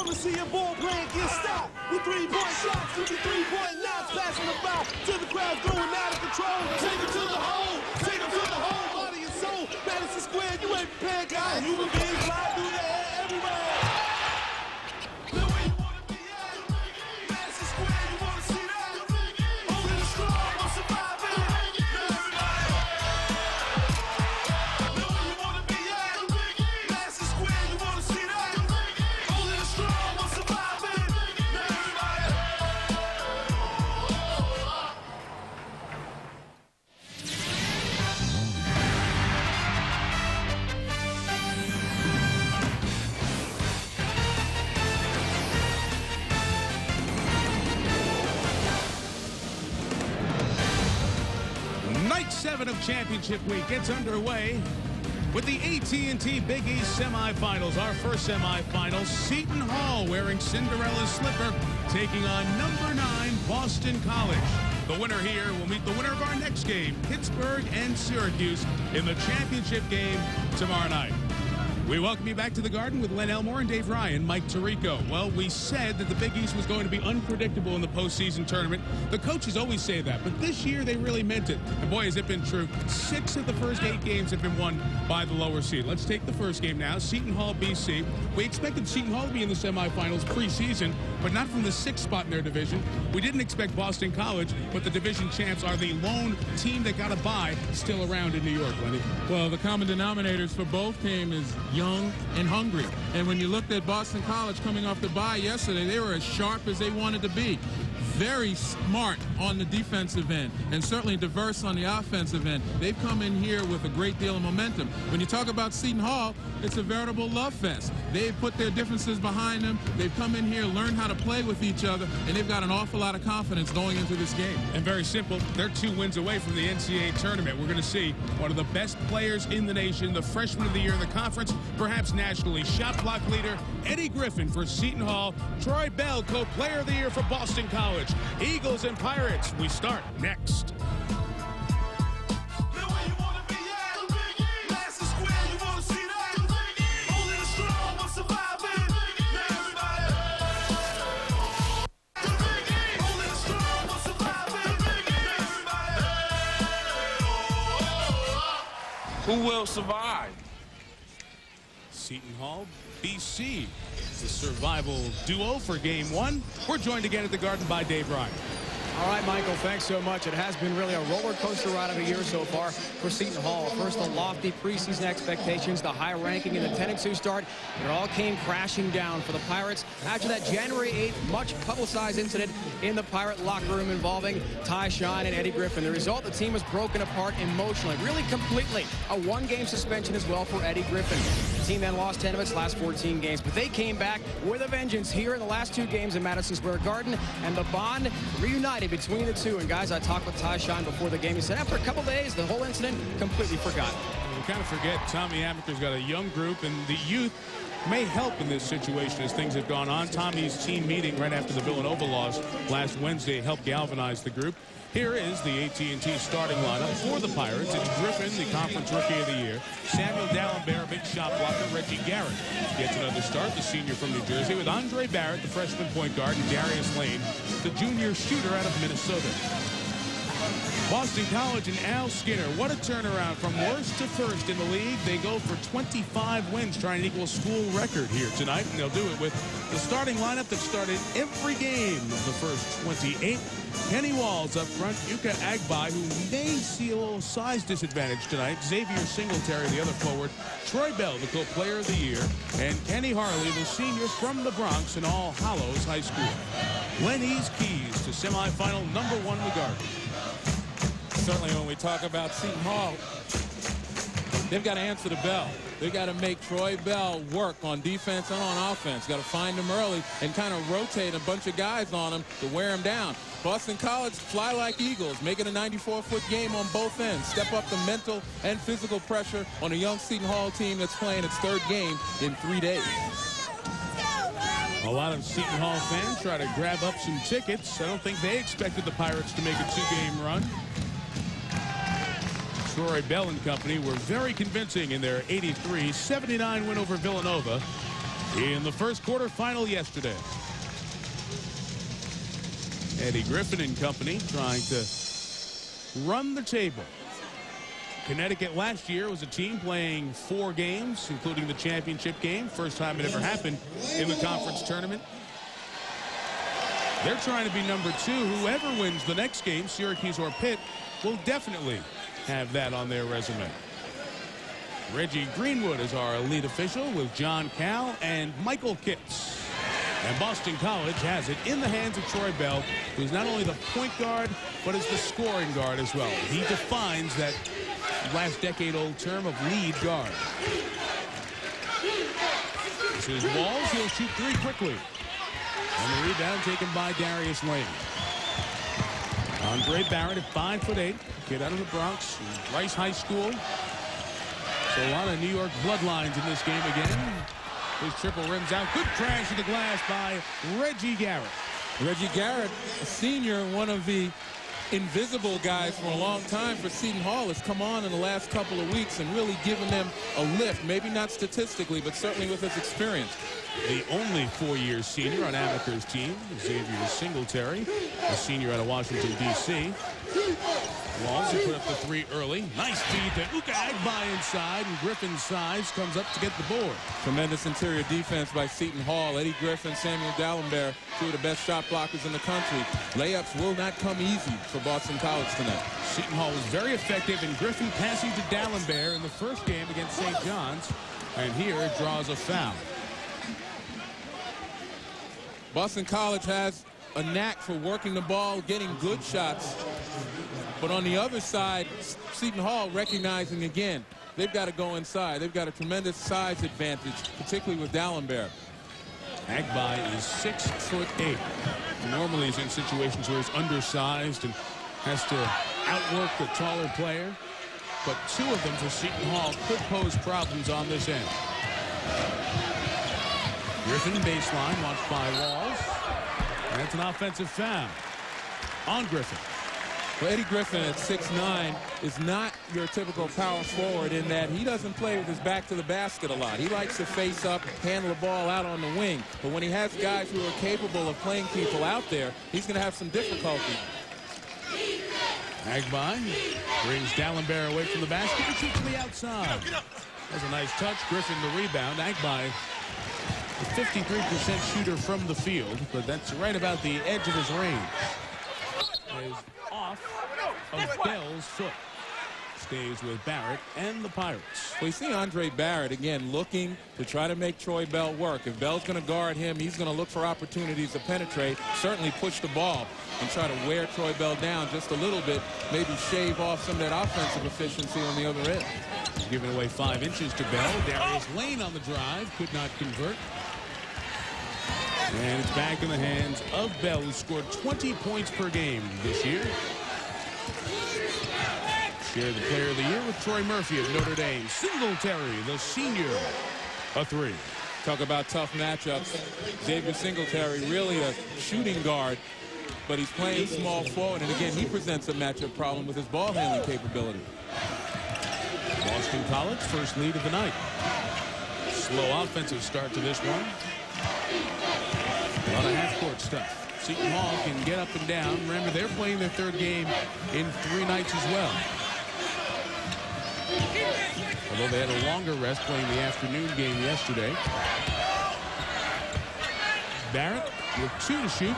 wanna see your ball playing get stopped with three-point shots, with the three-point knots, passing the foul till the crowd's going out of control. Take it to the hole, take it to the hole, body and soul. Madison Square, you ain't prepared, guys. Human beings fly through the air everywhere. Know where you wanna be at? Madison Square, you wanna see that? Only the strong will survive it. Everybody. Know where you wanna be at? Madison Square, you wanna see that? Only the strong will survive it. Everybody. Night 7 of Championship Week gets underway with the AT&T Big East semifinals. Our first semifinal, Seton Hall wearing Cinderella's slipper, taking on number 9 Boston College. The winner here will meet the winner of our next game, Pittsburgh and Syracuse, in the championship game tomorrow night. We welcome you back to the Garden with Len Elmore and Dave Ryan, Mike Tirico. Well, we said that the Big East was going to be unpredictable in the postseason tournament. The coaches always say that, but this year they really meant it. And boy, has it been true. 6 of the first 8 games have been won by the lower seed. Let's take the first game now, Seton Hall, BC. We expected Seton Hall to be in the semifinals preseason, but not from the 6th spot in their division. We didn't expect Boston College, but the division champs are the lone team that got a bye still around in New York, Lenny. Well, the common denominators for both teams is young and hungry. And when you looked at Boston College coming off the bye yesterday, they were as sharp as they wanted to be. Very smart on the defensive end and certainly diverse on the offensive end. They've come in here with a great deal of momentum. When you talk about Seton Hall, it's a veritable love fest. They've put their differences behind them. They've come in here, learned how to play with each other, and they've got an awful lot of confidence going into this game. And very simple, they're 2 wins away from the NCAA tournament. We're going to see one of the best players in the nation, the freshman of the year in the conference, perhaps nationally. Shot block leader Eddie Griffin for Seton Hall. Troy Bell, co-player of the year for Boston College. Eagles and Pirates, we start next. Who will survive? Seton Hall, BC is the survival duo for game 1. We're joined again at the Garden by Dave Ryan. All right, Michael, thanks so much. It has been really a roller coaster ride of a year so far for Seton Hall. First, the lofty preseason expectations, the high ranking, and the 10-2 start. It all came crashing down for the Pirates after that January 8th much-publicized incident in the Pirate locker room involving Ty Shine and Eddie Griffin. The result, the team was broken apart emotionally, really completely. A 1-game suspension as well for Eddie Griffin. The team then lost 10 of its last 14 games, but they came back with a vengeance here in the last 2 games in Madison Square Garden, and the bond reunited between the two. And guys, I talked with Ty Shine before the game. He said after a couple days, the whole incident completely forgotten. We kind of forget Tommy Amaker's got a young group, and the youth may help in this situation as things have gone on. Tommy's team meeting right after the Villanova loss last Wednesday helped galvanize the group. Here is the AT&T starting lineup for the Pirates. It's Griffin, the conference rookie of the year. Samuel Dallenberg, big shot blocker. Reggie Garrett gets another start, the senior from New Jersey, with Andre Barrett, the freshman point guard, and Darius Lane, the junior shooter out of Minnesota. Boston College and Al Skinner. What a turnaround from worst to first in the league. They go for 25 wins, trying to equal a school record here tonight, and they'll do it with the starting lineup that started every game of the first 28. Kenny Walls up front, Yuka Agbai, who may see a little size disadvantage tonight. Xavier Singletary, the other forward. Troy Bell, the co-player of the year. And Kenny Harley, the senior from the Bronx in All Hallows High School. Lenny's keys to semifinal number 1 in the Garden. Certainly when we talk about Seton Hall, they've got to answer the bell. They've got to make Troy Bell work on defense and on offense. Got to find him early and kind of rotate a bunch of guys on him to wear him down. Boston College fly like eagles, making a 94-foot game on both ends. Step up the mental and physical pressure on a young Seton Hall team that's playing its 3rd game in 3 days. A lot of Seton Hall fans try to grab up some tickets. I don't think they expected the Pirates to make a 2-game run. Troy Bell and company were very convincing in their 83-79 win over Villanova. in the first quarter final yesterday. Eddie Griffin and company trying to run the table. Connecticut last year was a team playing 4 games, including the championship game. First time it ever happened in the conference tournament. They're trying to be number 2. Whoever wins the next game, Syracuse or Pitt, will definitely have that on their resume. Reggie Greenwood is our lead official with John Cal and Michael Kitts. And Boston College has it in the hands of Troy Bell, who's not only the point guard, but is the scoring guard as well. He defines that last decade-old term of lead guard. This is Walls. He'll shoot 3 quickly. And the rebound taken by Darius Lane. Andre Barrett at 5'8", kid out of the Bronx, Rice High School. So a lot of New York bloodlines in this game again. His triple rims out. Good crash to the glass by Reggie Garrett. Reggie Garrett, a senior, one of the invisible guys for a long time for Seton Hall, has come on in the last couple of weeks and really given them a lift. Maybe not statistically, but certainly with his experience. The only 4-year senior on Amaker's team, Xavier Singletary, a senior out of Washington, D.C. Walls who put up the 3 early. Nice feed to Uka Agbai inside, and Griffin's size comes up to get the board. Tremendous interior defense by Seton Hall. Eddie Griffin, Samuel D'Alembert, 2 of the best shot blockers in the country. Layups will not come easy for Boston College tonight. Seton Hall was very effective in Griffin passing to D'Alembert in the first game against St. John's, and here it draws a foul. Boston College has a knack for working the ball, getting good shots. But on the other side, Seton Hall recognizing again, they've got to go inside. They've got a tremendous size advantage, particularly with D'Alembert. Agbai is 6'8". Normally he's in situations where he's undersized and has to outwork the taller player. But 2 of them for Seton Hall could pose problems on this end. Griffin baseline, watched by Walls. And it's an offensive foul on Griffin. Well, Eddie Griffin at 6'9" is not your typical power forward in that he doesn't play with his back to the basket a lot. He likes to face up, handle the ball out on the wing. But when he has guys who are capable of playing people out there, he's going to have some difficulty. Agbai brings D'Alembert away from the basket and shoots to the outside. That's a nice touch. Griffin the rebound. Agbai, a 53% shooter from the field, but that's right about the edge of his range. Is off of Bell's foot. Stays with Barrett and the Pirates. We see Andre Barrett again looking to try to make Troy Bell work. If Bell's going to guard him, he's going to look for opportunities to penetrate, certainly push the ball and try to wear Troy Bell down just a little bit, maybe shave off some of that offensive efficiency on the other end. Giving away 5 inches to Bell. Darius Lane on the drive, could not convert. And it's back in the hands of Bell, who scored 20 points per game this year. Shared the player of the year with Troy Murphy of Notre Dame. Singletary, the senior, a 3. Talk about tough matchups. Xavier Singletary, really a shooting guard, but he's playing small forward. And again, he presents a matchup problem with his ball handling capability. Boston College, first lead of the night. Slow offensive start to this one. A lot of half-court stuff. Seton Hall can get up and down. Remember, they're playing their 3rd game in 3 nights as well. Although they had a longer rest playing the afternoon game yesterday. Barrett with 2 to shoot.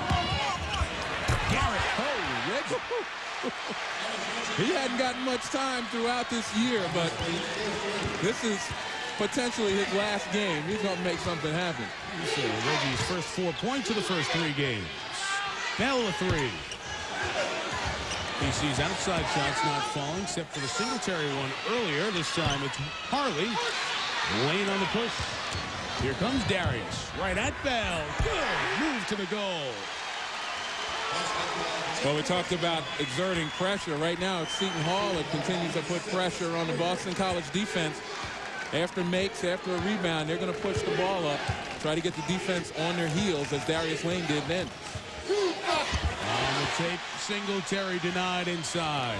Garrett. Oh, Reggie. He hadn't gotten much time throughout this year, but this is potentially his last game. He's going to make something happen. So Reggie's first 4 points of the first 3 games. Bell a 3. He sees outside shots not falling, except for the Singletary one earlier. This time it's Harley. Lane on the push. Here comes Darius. Right at Bell. Good move to the goal. Well, we talked about exerting pressure. Right now it's Seton Hall that continues to put pressure on the Boston College defense. After makes, after a rebound, they're going to push the ball up, try to get the defense on their heels, as Darius Lane did then. On the take, Singletary denied inside.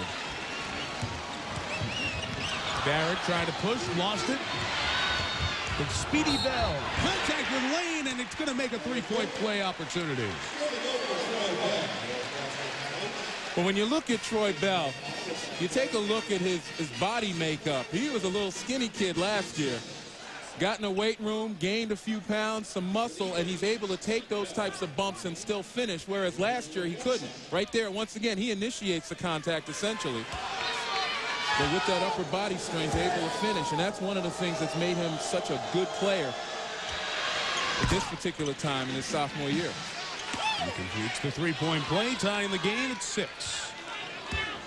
Barrett tried to push, lost it. It's Speedy Bell. Contact with Lane, and it's going to make a three-point play opportunity. Well, when you look at Troy Bell, you take a look at his body makeup. He was a little skinny kid last year. Got in the weight room, gained a few pounds, some muscle, and he's able to take those types of bumps and still finish, whereas last year he couldn't. Right there, once again, he initiates the contact essentially. But with that upper body strength, able to finish, and that's one of the things that's made him such a good player at this particular time in his sophomore year. He completes the three-point play, tying the game at 6.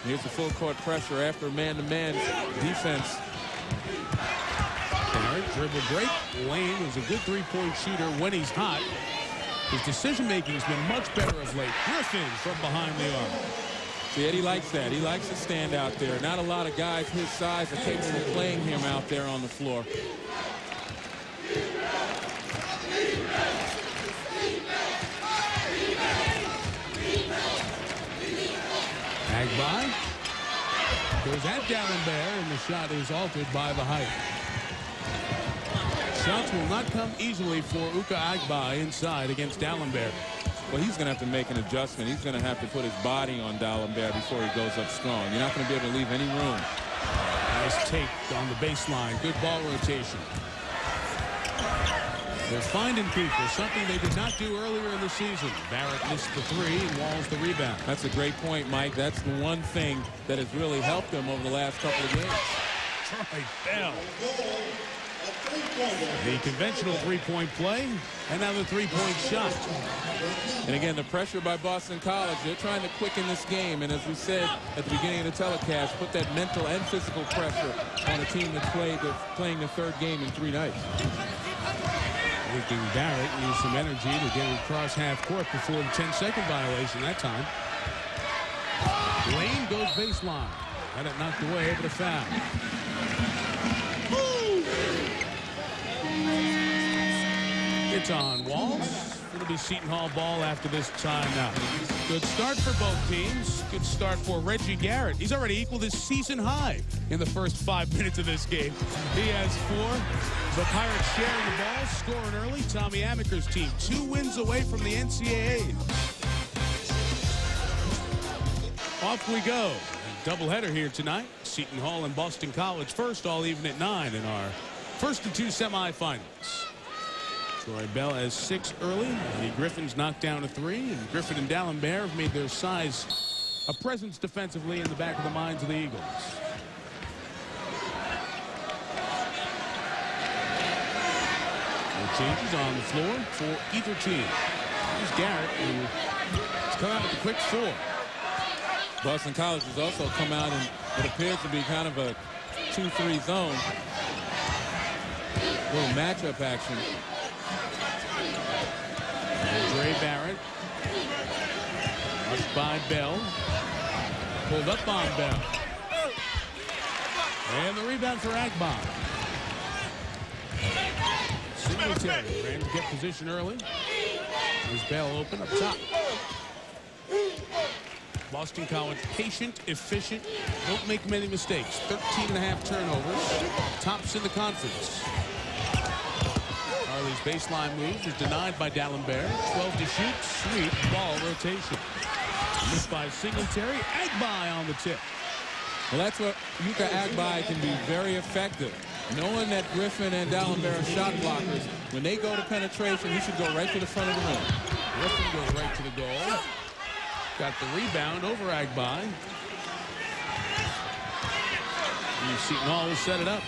Here's the full court pressure after man-to-man defense. Barrett, dribble break. Lane is a good three-point shooter when he's hot. His decision-making has been much better of late. Griffin from behind the arc. See, Eddie likes that. He likes to stand out there. Not a lot of guys his size are capable of playing him out there on the floor. Agbai goes at D'Alembert, and the shot is altered by the height. Shots will not come easily for Uka Agbai inside against D'Alembert. Well, he's going to have to make an adjustment. He's going to have to put his body on D'Alembert before he goes up strong. You're not going to be able to leave any room. Nice take on the baseline. Good ball rotation. They're finding people, something they did not do earlier in the season. Barrett missed the three and Walls the rebound. That's a great point, Mike. That's the one thing that has really helped them over the last couple of games. Troy Bell. The conventional three-point play, and now the three-point shot. And again, the pressure by Boston College, they're trying to quicken this game. And as we said at the beginning of the telecast, put that mental and physical pressure on a team that's playing the third game in 3 nights. Thinking Barrett needs some energy to get it across half court before the 10-second violation that time. Lane goes baseline. Had it knocked away, able to foul. It's on Walls. It'll be Seton Hall ball after this timeout. Good start for both teams. Good start for Reggie Garrett. He's already equaled his season high in the first 5 minutes of this game. He has 4. The Pirates sharing the ball, scoring early. Tommy Amaker's team 2 wins away from the NCAA. Off we go. Doubleheader here tonight. Seton Hall and Boston College first, all even at 9 in our first of 2 semifinals. Troy Bell has 6 early. The Griffins knocked down a 3, and Griffin and D'Alembert have made their size a presence defensively in the back of the minds of the Eagles. No changes on the floor for either team. Here's Garrett, who's come out with a quick 4. Boston College has also come out in what appears to be kind of a 2-3 zone. A little matchup action. Dre Barrett. Rushed by Bell. Pulled up on Bell. And the rebound for Agbai. Singletary ran to get position early. There's Bell open up top. Boston College, patient, efficient, don't make many mistakes. 13.5 turnovers. Tops in the conference. Harley's baseline move is denied by D'Alembert. 12 to shoot. Sweet ball rotation. Missed by Singletary. Agbai on the tip. Well, that's what Uka Agbai can be very effective. Knowing that Griffin and D'Alembert are shot blockers, when they go to penetration, he should go right to the front of the rim. Griffin goes right to the goal. Got the rebound over Agbai. And Seton Hall will set it up.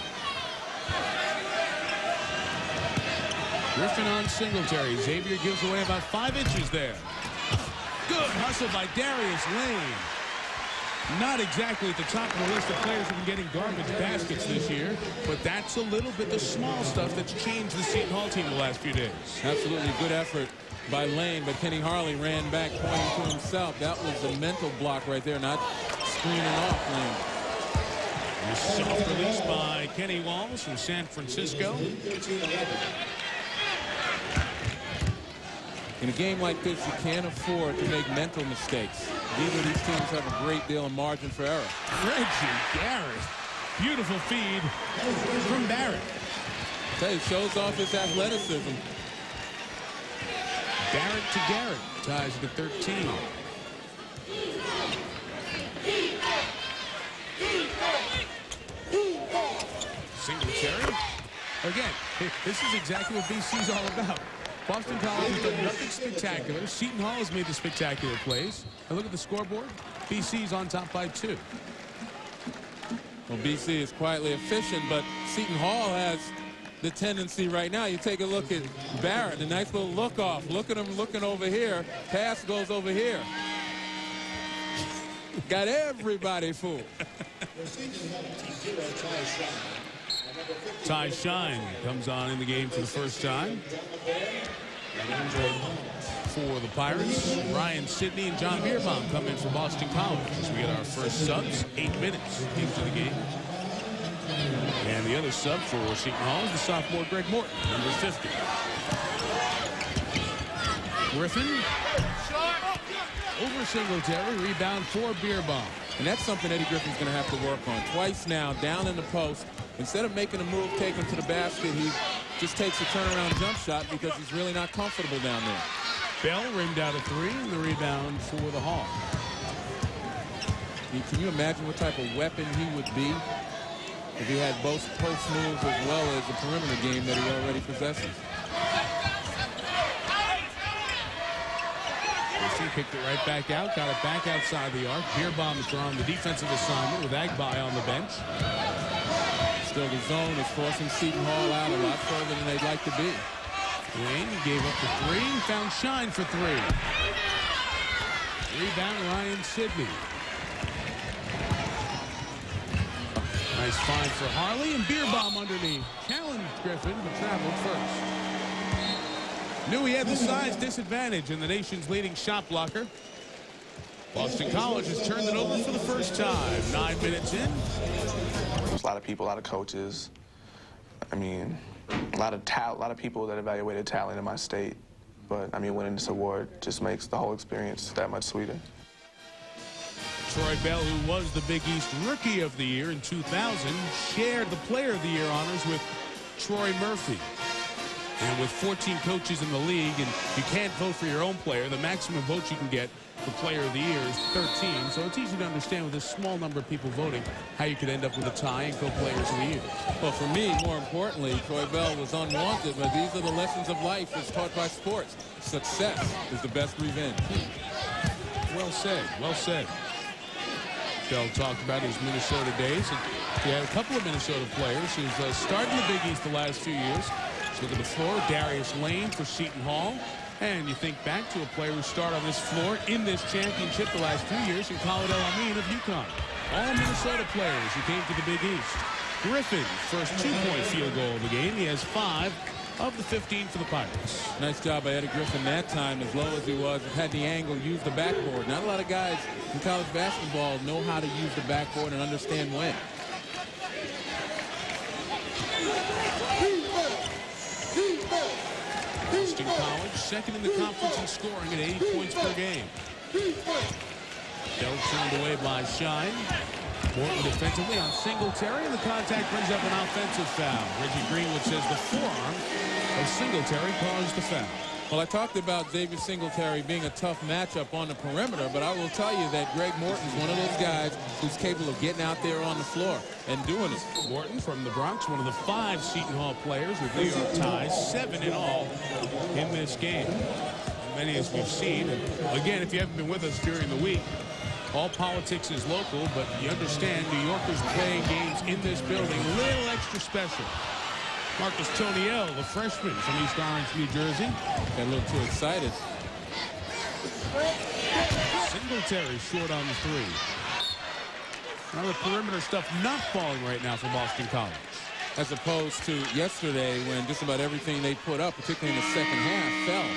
Griffin on Singletary. Xavier gives away about 5 inches there. Good hustle by Darius Lane. Not exactly at the top of the list of players who've been getting garbage baskets this year, but that's a little bit the small stuff that's changed the Seton Hall team the last few days. Absolutely good effort by Lane, but Kenny Harley ran back pointing to himself. That was a mental block right there, not screening off Lane. A soft release by Kenny Walls from San Francisco. In a game like this, you can't afford to make mental mistakes. Neither of these teams have a great deal of margin for error. Reggie Garrett. Beautiful feed from Barrett. He shows off his athleticism. Barrett to Garrett ties it at 13. Singletary. Again, this is exactly what BC's all about. Boston College has done nothing spectacular. Seton Hall has made the spectacular plays. And look at the scoreboard. BC's on top by 2. Well, BC is quietly efficient, but Seton Hall has the tendency right now. You take a look at Barrett, a nice little look off. Look at him looking over here. Pass goes over here. Got everybody fooled. Ty Shine comes on in the game for the first time. For the Pirates, Ryan Sidney and John Bierbaum come in for Boston College as we get our first subs 8 minutes into the game. And the other sub for Seton Hall is the sophomore Greg Morton, number 50. Griffin over Singletary, rebound for Bierbaum. And that's something Eddie Griffin's going to have to work on. Twice now, down in the post. Instead of making a move, taking to the basket, he just takes a turnaround jump shot because he's really not comfortable down there. Bell rimmed out a 3, and the rebound for the Hawks. Can you imagine what type of weapon he would be if he had both post moves as well as the perimeter game that he already possesses? He picked it right back out, got it back outside the arc. Bierbaum is on the defensive assignment with Agbai on the bench. Still, the zone is forcing Seton Hall out a lot further than they'd like to be. Wayne gave up the 3, found Shine for 3. Rebound, Ryan Sidney. Nice find for Harley, and Bierbaum underneath. Challenged Griffin, but traveled first. Knew he had the size disadvantage in the nation's leading shot blocker. Boston College has turned it over for the first time. 9 minutes in. There's a lot of people, a lot of coaches. I mean, a lot of people that evaluated talent in my state. But, I mean, winning this award just makes the whole experience that much sweeter. Troy Bell, who was the Big East Rookie of the Year in 2000, shared the Player of the Year honors with Troy Murphy. And with 14 coaches in the league, and you can't vote for your own player, the maximum votes you can get for Player of the Year is 13. So it's easy to understand with a small number of people voting how you could end up with a tie and co-players of the year. Well, for me, more importantly, Troy Bell was unwanted, but these are the lessons of life as taught by sports. Success is the best revenge. Well said. Well said. Bell talked about his Minnesota days. And he had a couple of Minnesota players who've started in the Big East the last few years. Let's look at the floor. Darius Lane for Seton Hall. And you think back to a player who started on this floor in this championship the last few years in Khalid El-Amin of UConn. All Minnesota players who came to the Big East. Griffin, first 2-point field goal of the game. He has 5 of the 15 for the Pirates. Nice job by Eddie Griffin that time, as low as he was. Had the angle, used the backboard. Not a lot of guys in college basketball know how to use the backboard and understand when. Boston College, second in the conference in scoring at 80 points per game. Bell turned away by Shine. Morton defensively on Singletary, and the contact brings up an offensive foul. Reggie Greenwood says the forearm of Singletary caused the foul. Well, I talked about Xavier Singletary being a tough matchup on the perimeter, but I will tell you that Greg Morton's one of those guys who's capable of getting out there on the floor and doing it. Morton from the Bronx, one of the 5 Seton Hall players with New York ties, 7 in all in this game. Many as we've seen. And again, if you haven't been with us during the week, all politics is local, but you understand New Yorkers playing games in this building a little extra special. Marcus Toniel, the freshman from East Orange, New Jersey. Got a little too excited. Singletary short on the 3. Now the perimeter stuff not falling right now for Boston College. As opposed to yesterday when just about everything they put up, particularly in the second half, fell.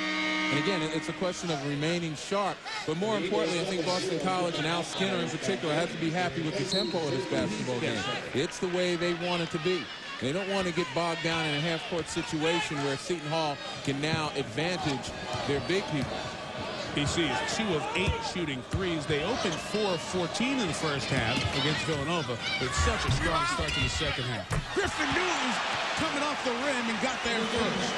And again, it's a question of remaining sharp. But more importantly, I think Boston College and Al Skinner in particular has to be happy with the tempo of this basketball game. It's the way they want it to be. They don't want to get bogged down in a half-court situation where Seton Hall can now advantage their big people. BC is 2 of 8 shooting threes. They opened 4 of 14 in the first half against Villanova. It's such a strong start to the second half. Griffin knew it was coming off the rim and got there first.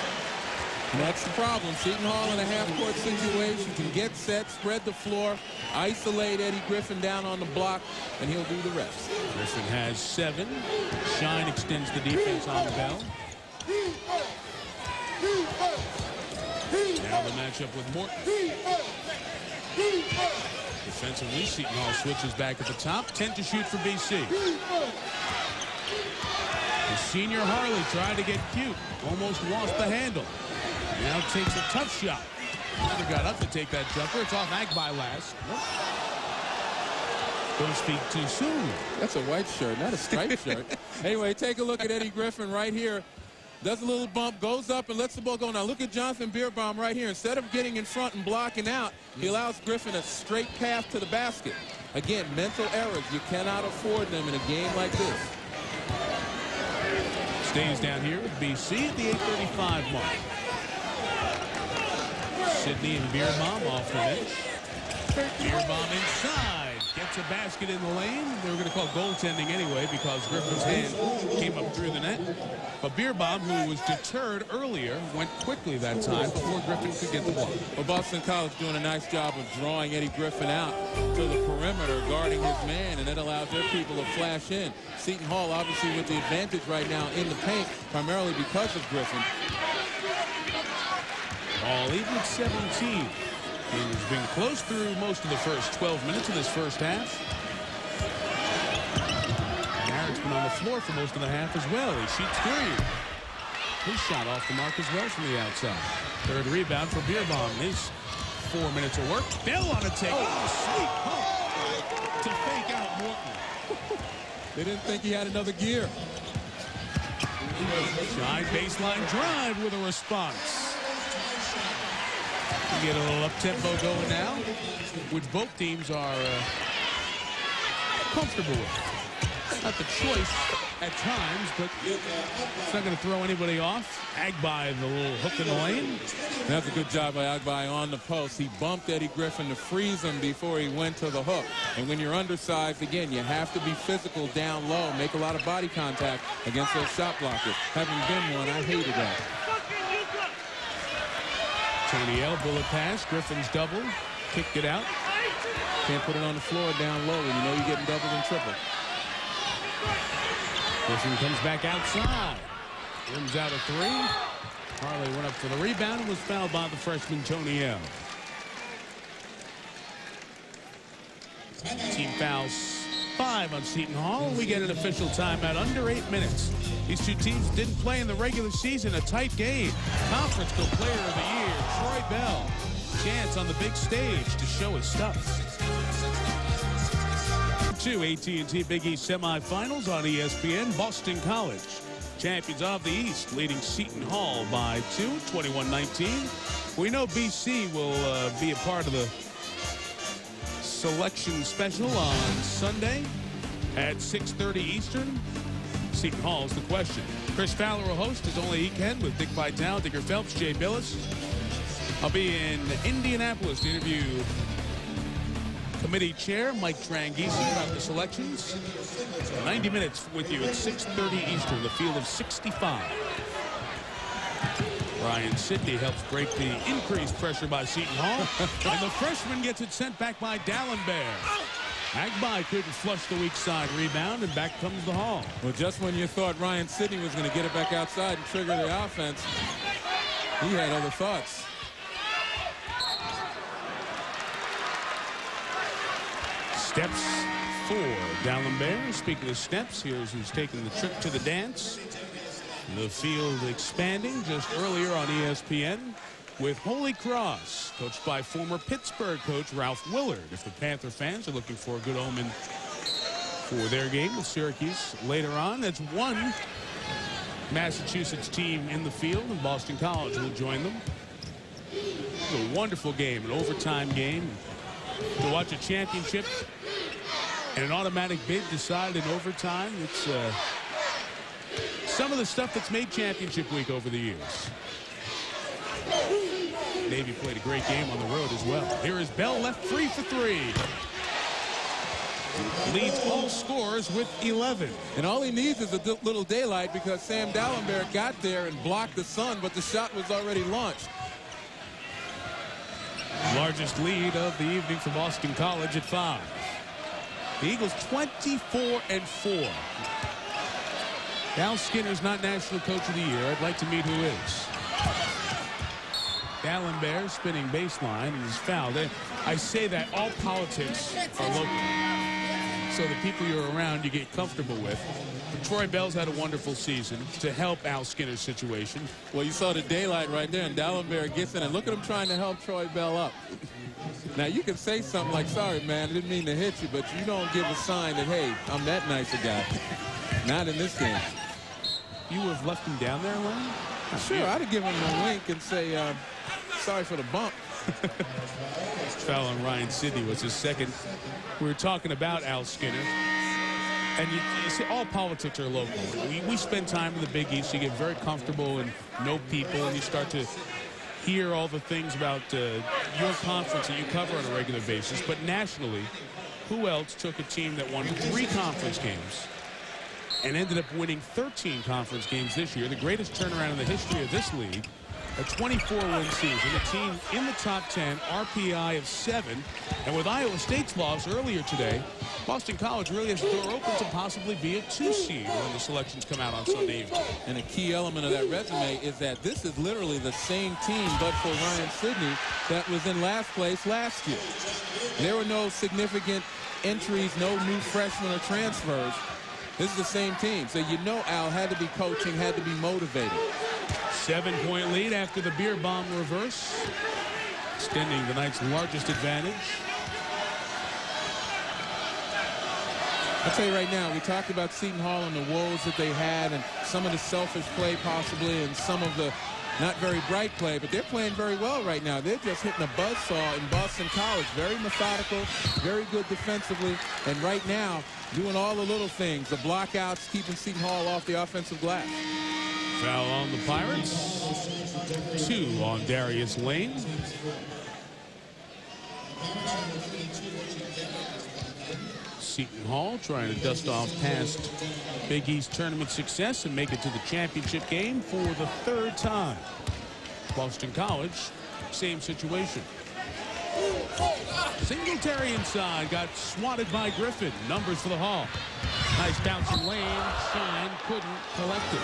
And that's the problem. Seton Hall in a half-court situation can get set, spread the floor, isolate Eddie Griffin down on the block, and he'll do the rest. Griffin has 7. Shine extends the defense on Bell. Now the matchup with Morton. Defensively, Seton Hall switches back at the top. 10 to shoot for BC. The senior Harley tried to get cute. Almost lost the handle. Now takes a tough shot. Never got up to take that jumper. It's off Agbai last. Those feet too soon. That's a white shirt, not a striped shirt. Anyway, take a look at Eddie Griffin right here. Does a little bump, goes up, and lets the ball go. Now look at Jonathan Bierbaum right here. Instead of getting in front and blocking out, he allows Griffin a straight path to the basket. Again, mental errors. You cannot afford them in a game like this. Stays down here with BC at the 8:35 mark. Sidney and Bierbaum off the bench. Bierbaum inside. Gets a basket in the lane. They were going to call goaltending anyway because Griffin's hand came up through the net. But Bierbaum, who was deterred earlier, went quickly that time before Griffin could get the ball. Well, Boston College doing a nice job of drawing Eddie Griffin out to the perimeter, guarding his man, and that allows their people to flash in. Seton Hall, obviously, with the advantage right now in the paint, primarily because of Griffin. All even at 17. He's been close through most of the first 12 minutes of this first half. Garrett's been on the floor for most of the half as well. He shoots 3. His shot off the mark as well from the outside. Third rebound for Bierbaum. His 4 minutes of work. Bell on a take. Oh, sweet pump to fake out Morton. They didn't think he had another gear. Shine baseline drive with a response. You get a little up-tempo going now, which both teams are comfortable with. Not the choice at times, but it's not going to throw anybody off. Agbai, the little hook in the lane. That's a good job by Agbai on the post. He bumped Eddie Griffin to freeze him before he went to the hook. And when you're undersized, again, you have to be physical down low, make a lot of body contact against those shot blockers. Having been one, I hated that. Tony L, bullet pass. Griffin's double. Kicked it out. Can't put it on the floor down low when you know you're getting doubled and triple. Griffin comes back outside. Rims out a 3. Harley went up for the rebound and was fouled by the freshman Tony L. Team fouls 5 on Seton Hall. We get an official timeout under 8 minutes. These two teams didn't play in the regular season. A tight game. Conference Co-Player of the Year, Troy Bell. Chance on the big stage to show his stuff. 2 AT&T Big East semifinals on ESPN. Boston College, champions of the East, leading Seton Hall by 2, 21-19. We know BC will be a part of the selection special on Sunday at 6:30 Eastern. Seton Hall is the question. Chris Fowler will host as only he can with Dick Vitale, Digger Phelps, Jay Billis. I'll be in Indianapolis to interview committee chair Mike Tranghese about the selections. 90 minutes with you at 6:30 Eastern, the field of 65. Ryan Sidney helps break the increased pressure by Seton Hall. And the freshman gets it sent back by Dallenberg. Agbai couldn't flush the weak side rebound, and back comes the Hall. Well, just when you thought Ryan Sidney was going to get it back outside and trigger the offense, he had other thoughts. Steps for Dallenberg. Speaking of steps, here's who's taking the trip to the dance. The field expanding just earlier on ESPN with Holy Cross, coached by former Pittsburgh coach Ralph Willard. If the Panther fans are looking for a good omen for their game with Syracuse later on, that's one Massachusetts team in the field, and Boston College will join them. It's a wonderful game, an overtime game. To watch a championship and an automatic bid decided in overtime, it's some of the stuff that's made championship week over the years. Navy played a great game on the road as well. Here is Bell left free for three. Leads all scores with 11. And all he needs is a little daylight because Sam Dallenberg got there and blocked the sun, but the shot was already launched. Largest lead of the evening for Boston College at 5. The Eagles 24-4. Al Skinner's not National Coach of the Year. I'd like to meet who is. Dallenberg spinning baseline and is fouled. I say that all politics are local. So the people you're around you get comfortable with. But Troy Bell's had a wonderful season to help Al Skinner's situation. Well, you saw the daylight right there, and Dallenberg gets in, and look at him trying to help Troy Bell up. Now, you can say something like, sorry, man, I didn't mean to hit you, but you don't give a sign that, hey, I'm that nice a guy. Not in this game. You would have left him down there alone? Sure, I'd have given him a wink and say, sorry for the bump. Foul on Ryan Sidney was his second. We were talking about Al Skinner. And you see, all politics are local. We spend time in the Big East. You get very comfortable and know people, and you start to hear all the things about your conference that you cover on a regular basis. But nationally, who else took a team that won 3 conference games and ended up winning 13 conference games this year, the greatest turnaround in the history of this league, a 24-win season, a team in the top 10, RPI of 7, and with Iowa State's loss earlier today, Boston College really has the door open to possibly be a 2 seed when the selections come out on Sunday evening. And a key element of that resume is that this is literally the same team, but for Ryan Sidney, that was in last place last year. There were no significant entries, no new freshmen or transfers. This is the same team. So you know Al had to be coaching, had to be motivated. 7-point lead after the beer bomb reverse, extending the night's largest advantage. I'll tell you right now, we talked about Seton Hall and the woes that they had and some of the selfish play possibly and some of the not very bright play, but they're playing very well right now. They're just hitting a buzzsaw in Boston College. Very methodical, very good defensively, and right now doing all the little things, the blockouts, keeping Seton Hall off the offensive glass. Foul on the Pirates. 2 on Darius Lane. Seton Hall trying to dust off past Big East tournament success and make it to the championship game for the 3rd time. Boston College, same situation. Singletary inside, got swatted by Griffin. Numbers for the Hall. Nice bouncing lane. Shine couldn't collect it.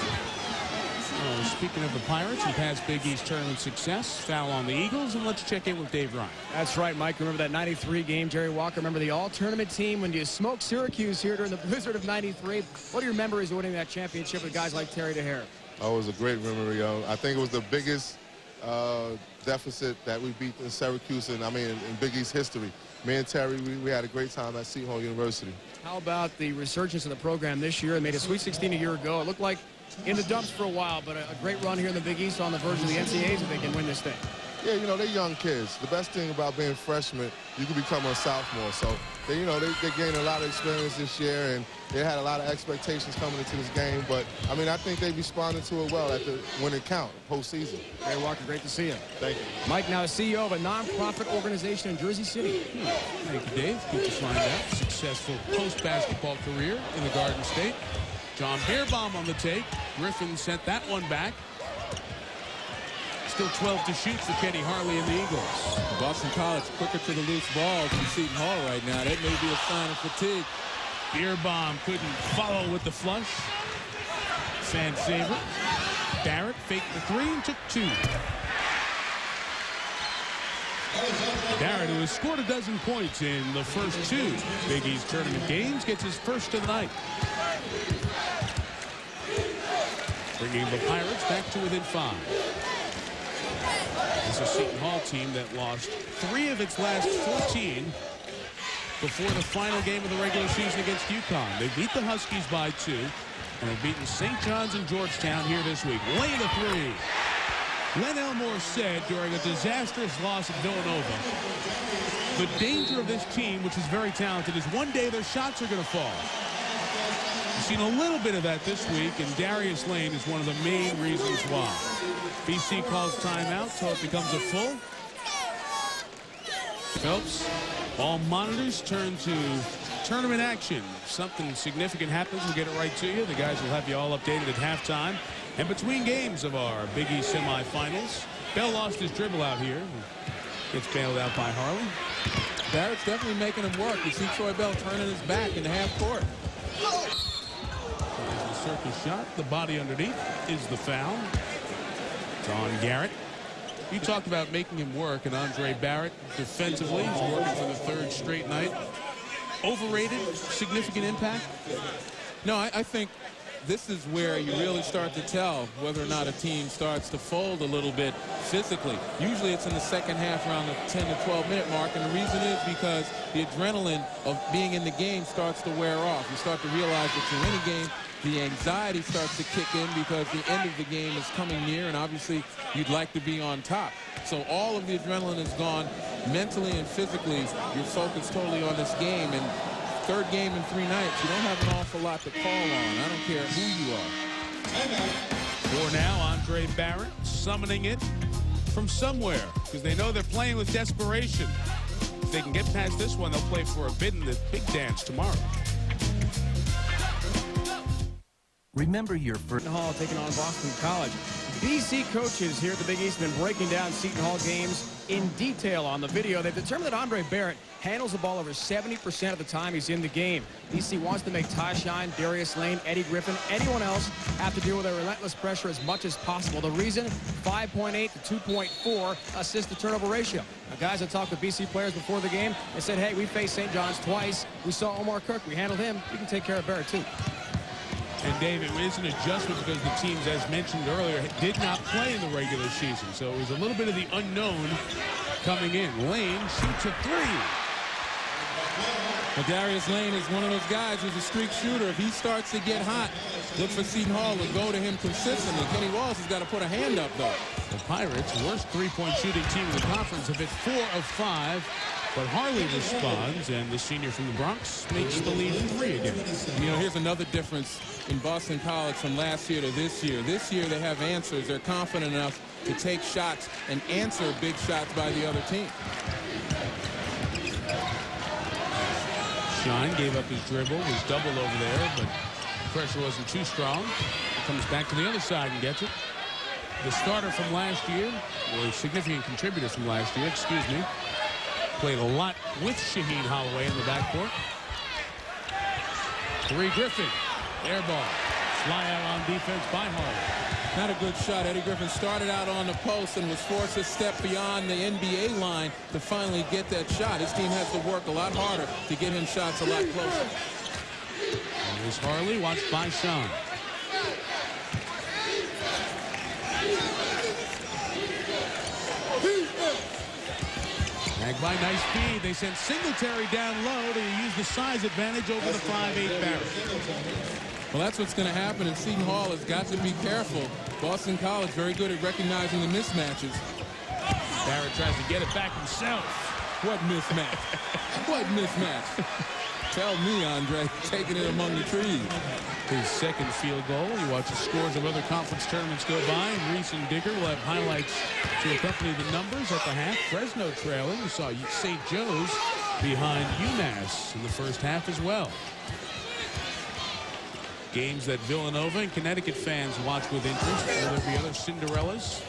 Speaking of the Pirates and past Big East tournament success, foul on the Eagles, and let's check in with Dave Ryan. That's right, Mike. Remember that 93 game, Jerry Walker? Remember the all-tournament team when you smoked Syracuse here during the blizzard of 93? What are your memories of winning that championship with guys like Terry DeHare? Oh, it was a great memory. I think it was the biggest deficit that we beat in Syracuse in Big East history. Me and Terry, we had a great time at Seton Hall University. How about the resurgence of the program this year? It made a Sweet 16 a year ago. It looked like in the dumps for a while, but a great run here in the Big East on the verge of the NCAAs if they can win this thing. Yeah, you know, they're young kids. The best thing about being freshmen, you can become a sophomore. So, they gained a lot of experience this year, and they had a lot of expectations coming into this game. But, I think they responded to it well when it counted, postseason. Jerry Walker, great to see you. Thank you. Mike, now CEO of a nonprofit organization in Jersey City. Thank you, Dave. Good to find out. Successful post-basketball career in the Garden State. John Beerbaum on the take. Griffin sent that one back. Still 12 to shoot for Kenny Harley and the Eagles. Boston College quicker to the loose balls than Seton Hall right now. That may be a sign of fatigue. Beerbaum couldn't follow with the flush. Fan favorite. Barrett faked the 3 and took 2. Barrett, who has scored a dozen points in the first 2 Big East tournament games, gets his first of the night. Bringing the Pirates back to within 5. It's a Seton Hall team that lost 3 of its last 14 before the final game of the regular season against UConn. They beat the Huskies by 2 and have beaten St. John's and Georgetown here this week. Lane a 3. Len Elmore said during a disastrous loss at Villanova, the danger of this team, which is very talented, is one day their shots are going to fall. We've seen a little bit of that this week, and Darius Lane is one of the main reasons why. BC calls timeout, so it becomes a full Phelps. All monitors turn to tournament action. If something significant happens, we'll get it right to you. The guys will have you all updated at halftime. And between games of our Big East semifinals, Bell lost his dribble out here. Gets bailed out by Harley. Barrett's definitely making him work. You see Troy Bell turning his back in the half court. There's the circus shot. The body underneath is the foul. It's on Garrett. You talked about making him work, and Andre Barrett defensively, he's working for the third straight night. Overrated, significant impact? No, I think this is where you really start to tell whether or not a team starts to fold a little bit physically. Usually it's in the second half around the 10 to 12 minute mark, and the reason is because the adrenaline of being in the game starts to wear off. You start to realize that you're in a game. The anxiety starts to kick in because the end of the game is coming near, and obviously you'd like to be on top. So all of the adrenaline is gone. Mentally and physically, you're focused totally on this game. And third game in 3 nights, you don't have an awful lot to call on. I don't care who you are. For now, Andre Barrett summoning it from somewhere because they know they're playing with desperation. If they can get past this one, they'll play for a bid in the big dance tomorrow. Remember your first. Seton Hall taking on Boston College. BC coaches here at the Big East have been breaking down Seton Hall games in detail on the video. They've determined that Andre Barrett handles the ball over 70% of the time he's in the game. BC wants to make Ty Shine, Darius Lane, Eddie Griffin, anyone else have to deal with their relentless pressure as much as possible. The reason, 5.8 to 2.4 assist to turnover ratio. Now, guys, I talked to BC players before the game. They said, hey, we faced St. John's twice. We saw Omar Cook. We handled him. We can take care of Barrett, too. And Dave, it was an adjustment because the teams, as mentioned earlier, did not play in the regular season. So it was a little bit of the unknown coming in. Lane shoots a 3. Well, Darius Lane is one of those guys who's a streak shooter. If he starts to get hot, look for Seton Hall to go to him consistently. Kenny Walls has got to put a hand up, though. The Pirates, worst three-point shooting team in the conference, have hit 4 of 5. But Harley responds, and the senior from the Bronx makes the lead 3 again. You know, here's another difference in Boston College from last year to this year. This year they have answers. They're confident enough to take shots and answer big shots by the other team. Shine gave up his dribble, was doubled over there, but pressure wasn't too strong. Comes back to the other side and gets it. The starter from last year, or a significant contributor from last year, excuse me, played a lot with Shaheen Holloway in the backcourt. 3 Griffin. Air ball. Fly out on defense by Harley. Not a good shot. Eddie Griffin started out on the post and was forced to step beyond the NBA line to finally get that shot. His team has to work a lot harder to get him shots a lot closer. And there's Harley, watched by Sean. By nice speed. They sent Singletary down low to use the size advantage over the 5'8" Barrett. Well, that's what's going to happen, and Seton Hall has got to be careful. Boston College very good at recognizing the mismatches. Barrett tries to get it back himself. What mismatch? What mismatch? Tell me, Andre, taking it among the trees. His second field goal. You watch the scores of other conference tournaments go by, and Reese and Digger will have highlights to accompany the numbers at the half. Fresno trailing. We saw St. Joe's behind UMass in the first half as well. Games that Villanova and Connecticut fans watch with interest. Will there be other Cinderellas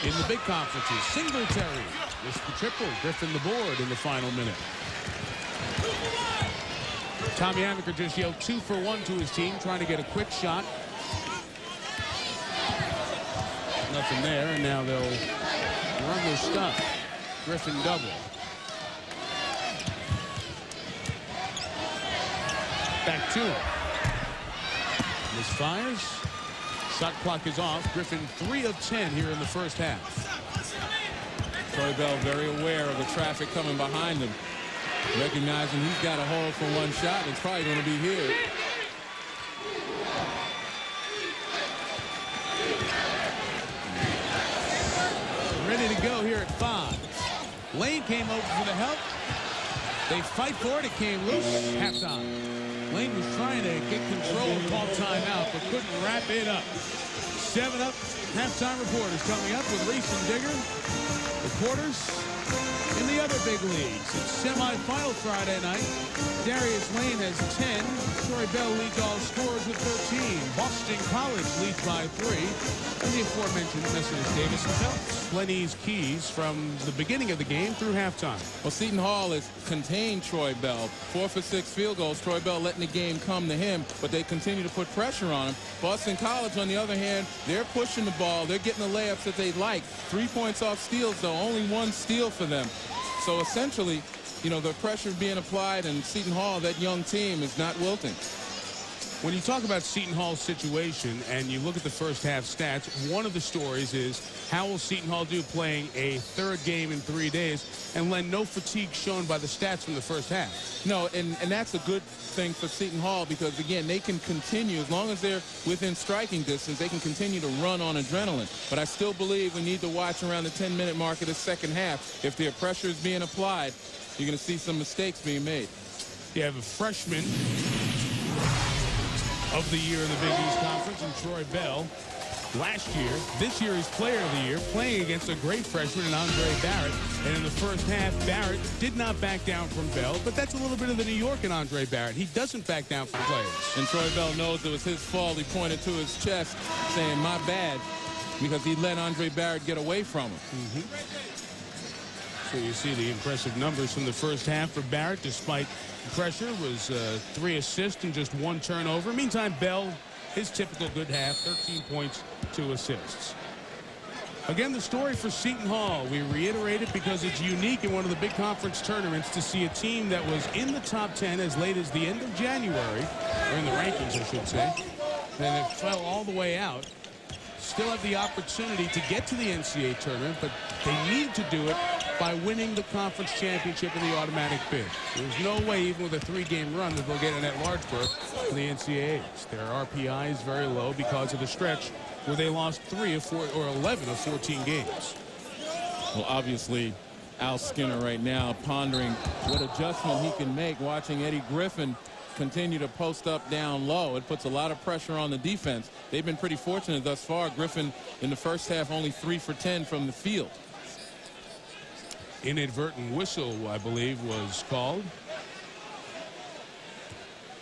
in the big conferences? Singletary with the triple. Griffin the board in the final minute. Tommy Amaker just yelled 2 for 1 to his team, trying to get a quick shot. Nothing there, and now they'll run their stuff. Griffin double. Back to him. Misfires. Shot clock is off. Griffin 3 of 10 here in the first half. Troy Bell very aware of the traffic coming behind him. Recognizing he's got a hole for one shot. It's probably going to be here. Ready to go here at 5. Lane came over for the help. They fight for it. It came loose. Halftime. Lane was trying to get control and call timeout, but couldn't wrap it up. 7 up. Halftime report is coming up with Reese and Digger. Reporters in the other big leagues. It's semifinal Friday night. Darius Lane has 10. Troy Bell leads all scorers with 13. Boston College leads by 3. And the aforementioned Messias Davis and Phelps. Lenny's keys from the beginning of the game through halftime. Well, Seton Hall has contained Troy Bell. 4 for 6 field goals. Troy Bell letting the game come to him, but they continue to put pressure on him. Boston College, on the other hand, they're pushing the ball. They're getting the layups that they like. 3 points off steals, though. Only 1 steal for them. So essentially, you know, the pressure being applied, and Seton Hall, that young team, is not wilting. When you talk about Seton Hall's situation and you look at the first half stats, one of the stories is how will Seton Hall do playing a third game in 3 days, and Len, no fatigue shown by the stats from the first half. No, and that's a good thing for Seton Hall because, again, they can continue, as long as they're within striking distance, they can continue to run on adrenaline. But I still believe we need to watch around the 10-minute mark of the second half. If their pressure is being applied, you're going to see some mistakes being made. You have a freshman of the year in the Big East Conference, and Troy Bell. Last year, this year he's player of the year, playing against a great freshman in Andre Barrett. And in the first half, Barrett did not back down from Bell, but that's a little bit of the New York in Andre Barrett. He doesn't back down from players. And Troy Bell knows it was his fault. He pointed to his chest saying, "My bad," because he let Andre Barrett get away from him. So you see the impressive numbers from the first half for Barrett, despite pressure, was 3 assists and just 1 turnover. Meantime, Bell, his typical good half, 13 points, 2 assists. Again, the story for Seton Hall, we reiterate it because it's unique in one of the big conference tournaments to see a team that was in the top 10 as late as the end of January, or in the rankings, I should say, and it fell all the way out. Still have the opportunity to get to the NCAA tournament, but they need to do it by winning the conference championship in the automatic bid. There's no way, even with a 3-game run, that they'll get an at-large berth for the NCAAs. Their RPI is very low because of the stretch where they lost 3 of 4 or 11 of 14 games. Well, obviously, Al Skinner right now pondering what adjustment he can make, watching Eddie Griffin continue to post up down low. It puts a lot of pressure on the defense. They've been pretty fortunate thus far. Griffin in the first half only 3 for 10 from the field. Inadvertent whistle, I believe, was called.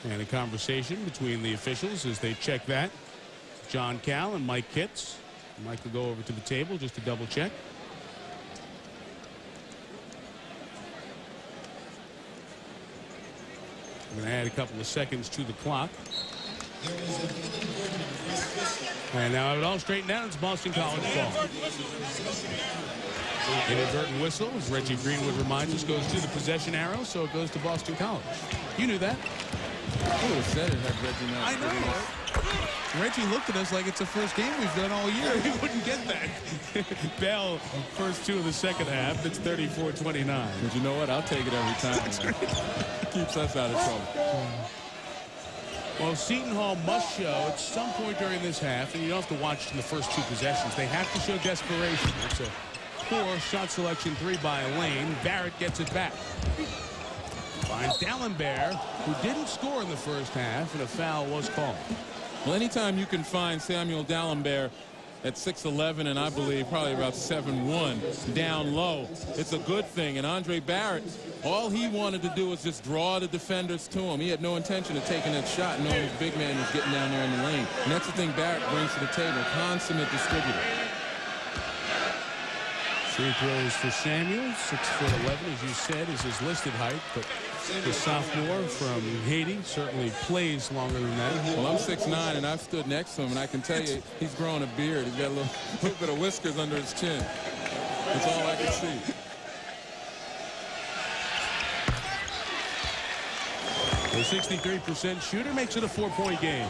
And a conversation between the officials as they check that. John Cal and Mike Kitts. Mike will go over to the table just to double check. I'm going to add a couple of seconds to the clock. And now it all straightened out. It's Boston College ball. Inadvertent whistle, as Reggie Greenwood reminds us, goes to the possession arrow, so it goes to Boston College. You knew that. I would have said it had Reggie not. I know. Reggie looked at us like it's the first game we've done all year. He wouldn't get that. Bell, first 2 of the second half. It's 34-29. But you know what? I'll take it every time. Keeps us out of trouble. Well, Seton Hall must show at some point during this half, and you don't have to watch in the first 2 possessions. They have to show desperation. It's a poor shot selection 3 by Lane. Barrett gets it back. Finds Dallenberg, who didn't score in the first half, and a foul was called. Well, anytime you can find Samuel Dallenberg at 6'11", and I believe probably about 7'1", down low, it's a good thing. And Andre Barrett, all he wanted to do was just draw the defenders to him. He had no intention of taking that shot, knowing his big man was getting down there in the lane. And that's the thing Barrett brings to the table, consummate distributor. Free throws for Samuel, 6'11", as you said, is his listed height, but the sophomore from Haiti certainly plays longer than that. Well, I'm 6'9", and I've stood next to him, and I can tell you he's growing a beard. He's got a little bit of whiskers under his chin. That's all I can see. The 63% shooter makes it a 4-point game.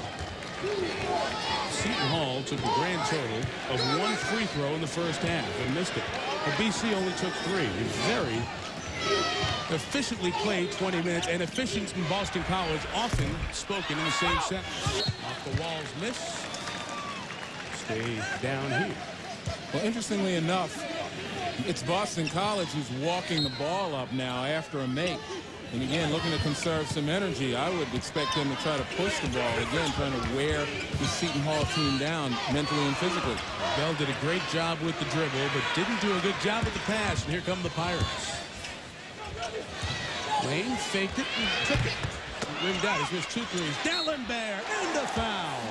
Seton Hall took a grand total of 1 free throw in the first half and missed it. But BC only took 3. Very efficiently played 20 minutes, and efficient in Boston College often spoken in the same sentence. Off the walls miss. Stay down here. Well, interestingly enough, it's Boston College who's walking the ball up now after a make. And again, looking to conserve some energy, I would expect them to try to push the ball. Again, trying to wear the Seton Hall team down mentally and physically. Bell did a great job with the dribble, but didn't do a good job with the pass. And here come the Pirates. Lane faked it and took it. Rimmed out. He's missed 2 threes. Dallenberg and the foul.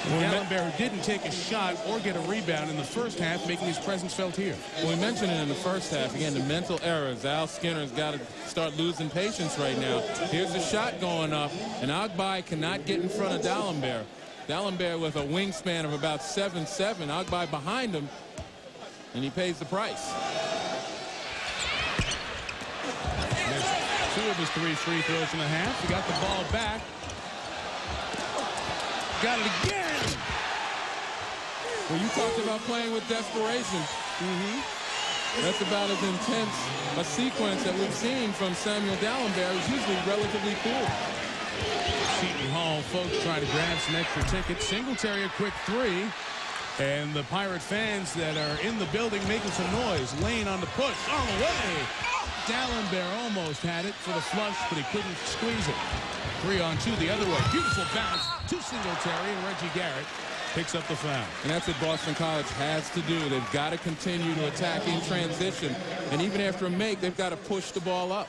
Dallenberg didn't take a shot or get a rebound in the first half, making his presence felt here. Well, we mentioned it in the first half. Again, the mental errors. Al Skinner's got to start losing patience right now. Here's the shot going up, and Agbai cannot get in front of Dallenberg. Dallenberg with a wingspan of about 7'7". Agbai behind him, and he pays the price. Missed 2 of his 3 free throws in the half. He got the ball back. Got it again. Well, you talked about playing with desperation. That's about as intense a sequence that we've seen from Samuel Dallenberg. He's usually relatively cool. Seton Hall folks try to grab some extra tickets. Singletary a quick 3. And the Pirate fans that are in the building making some noise. Lane on the push. On the way. Dallenberg almost had it for the flush, but he couldn't squeeze it. 3-on-2 the other way. Beautiful bounce to Singletary, and Reggie Garrett picks up the foul. And that's what Boston College has to do. They've got to continue to attack in transition. And even after a make, they've got to push the ball up.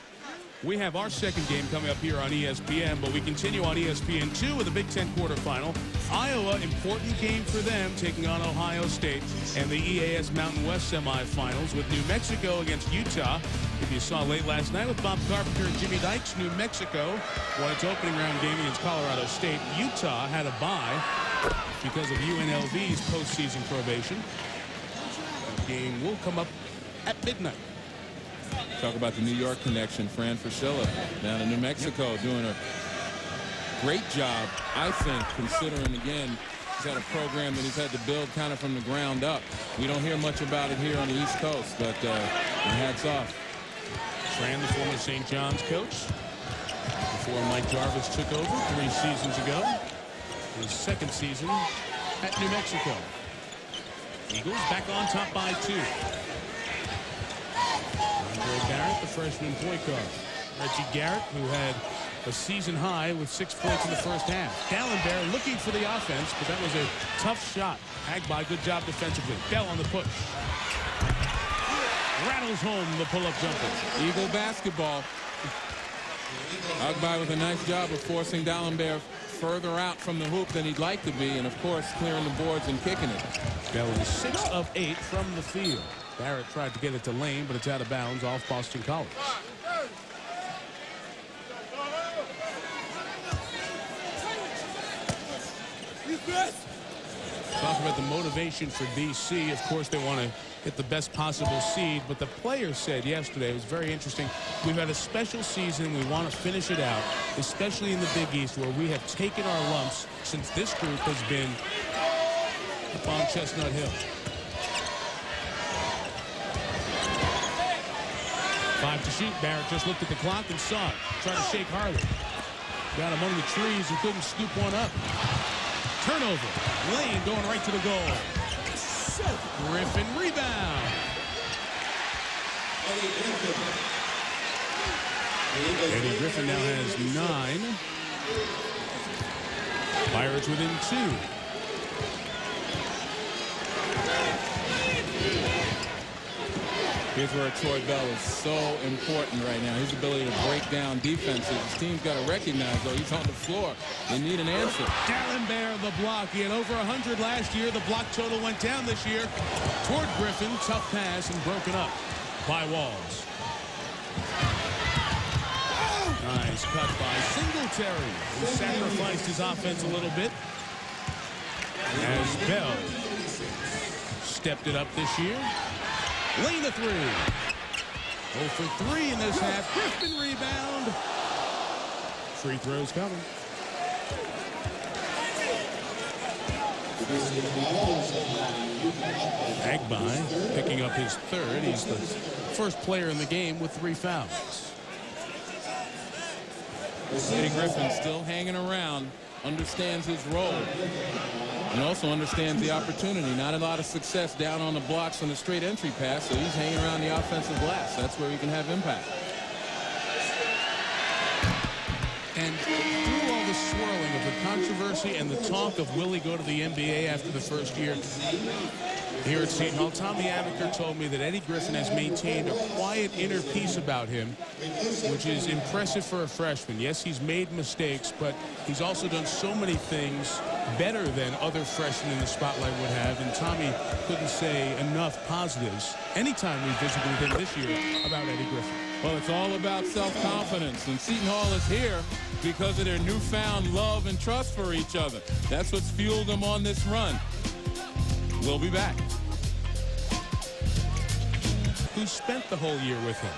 We have our second game coming up here on ESPN, but we continue on ESPN2 with the Big Ten quarterfinal. Iowa, important game for them, taking on Ohio State, and the EAS Mountain West semifinals with New Mexico against Utah. If you saw late last night with Bob Carpenter and Jimmy Dykes, New Mexico won its opening round game against Colorado State. Utah had a bye because of UNLV's postseason probation. The game will come up at midnight. Talk about the New York connection. Fran Fraschilla down in New Mexico doing a great job, I think, considering, again, he's had a program that he's had to build kind of from the ground up. We don't hear much about it here on the East Coast, but hats off. Fran, the former St. John's coach, before Mike Jarvis took over 3 seasons ago. His second season at New Mexico. Eagles back on top by 2. Andre Barrett, the freshman point guard. Reggie Garrett, who had a season high with 6 points in the first half. Dallenberg looking for the offense, but that was a tough shot. Agbai, good job defensively. Bell on the push. Rattles home the pull-up jumper. Eagle basketball. Agbai with a nice job of forcing Dallenberg further out from the hoop than he'd like to be, and of course clearing the boards and kicking it. Bell is 6 of 8 from the field. Barrett tried to get it to Lane, but it's out of bounds off Boston College. Talk about the motivation for BC. Of course, they want to get the best possible seed, but the players said yesterday, it was very interesting, we've had a special season, we want to finish it out, especially in the Big East, where we have taken our lumps since this group has been up on Chestnut Hill. 5 to shoot. Barrett just looked at the clock and saw it. Tried to shake Harley. Got among the trees and couldn't scoop one up. Turnover. Lane going right to the goal. Griffin rebound. Eddie Griffin now has 9. Pirates within 2. Here's where Troy Bell is so important right now. His ability to break down defenses. His team's got to recognize, though, he's on the floor. They need an answer. Dallenberg the block. He had over 100 last year. The block total went down this year. Toward Griffin. Tough pass and broken up by Walls. Nice cut by Singletary, who sacrificed his offense a little bit. As Bell stepped it up this year. Lane the 3. 0 for 3 in this half. Griffin rebound. Free throws coming. Agbai picking up his 3rd. He's the first player in the game with 3 fouls. Eddie Griffin still hanging around, understands his role, and also understands the opportunity. Not a lot of success down on the blocks on the straight entry pass, so he's hanging around the offensive glass. That's where he can have impact. And through all the swirling of the controversy and the talk of will he go to the NBA after the first year, Here at Seton Hall, Tommy Amaker told me that Eddie Griffin has maintained a quiet inner peace about him, which is impressive for a freshman. Yes, he's made mistakes, but he's also done so many things better than other freshmen in the spotlight would have, and Tommy couldn't say enough positives anytime we visited with him this year about Eddie Griffin. Well, it's all about self-confidence, and Seton Hall is here because of their newfound love and trust for each other. That's what's fueled them on this run. We'll be back. Who spent the whole year with him?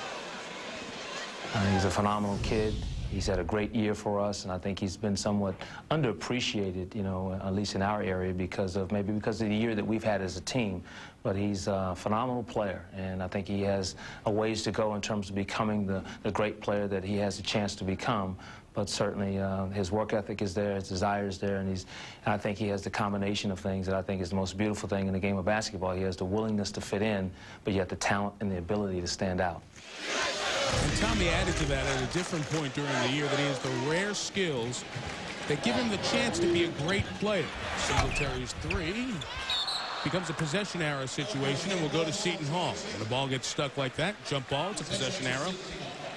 He's a phenomenal kid. He's had a great year for us, and I think he's been somewhat underappreciated, you know, at least in our area because of the year that we've had as a team. But he's a phenomenal player, and I think he has a ways to go in terms of becoming the great player that he has a chance to become. But certainly his work ethic is there, his desire is there, and I think he has the combination of things that I think is the most beautiful thing in the game of basketball. He has the willingness to fit in, but yet the talent and the ability to stand out. And Tommy added to that at a different point during the year that he has the rare skills that give him the chance to be a great player. Singletary's three becomes a possession arrow situation and will go to Seton Hall. When the ball gets stuck like that, jump ball, it's a possession arrow.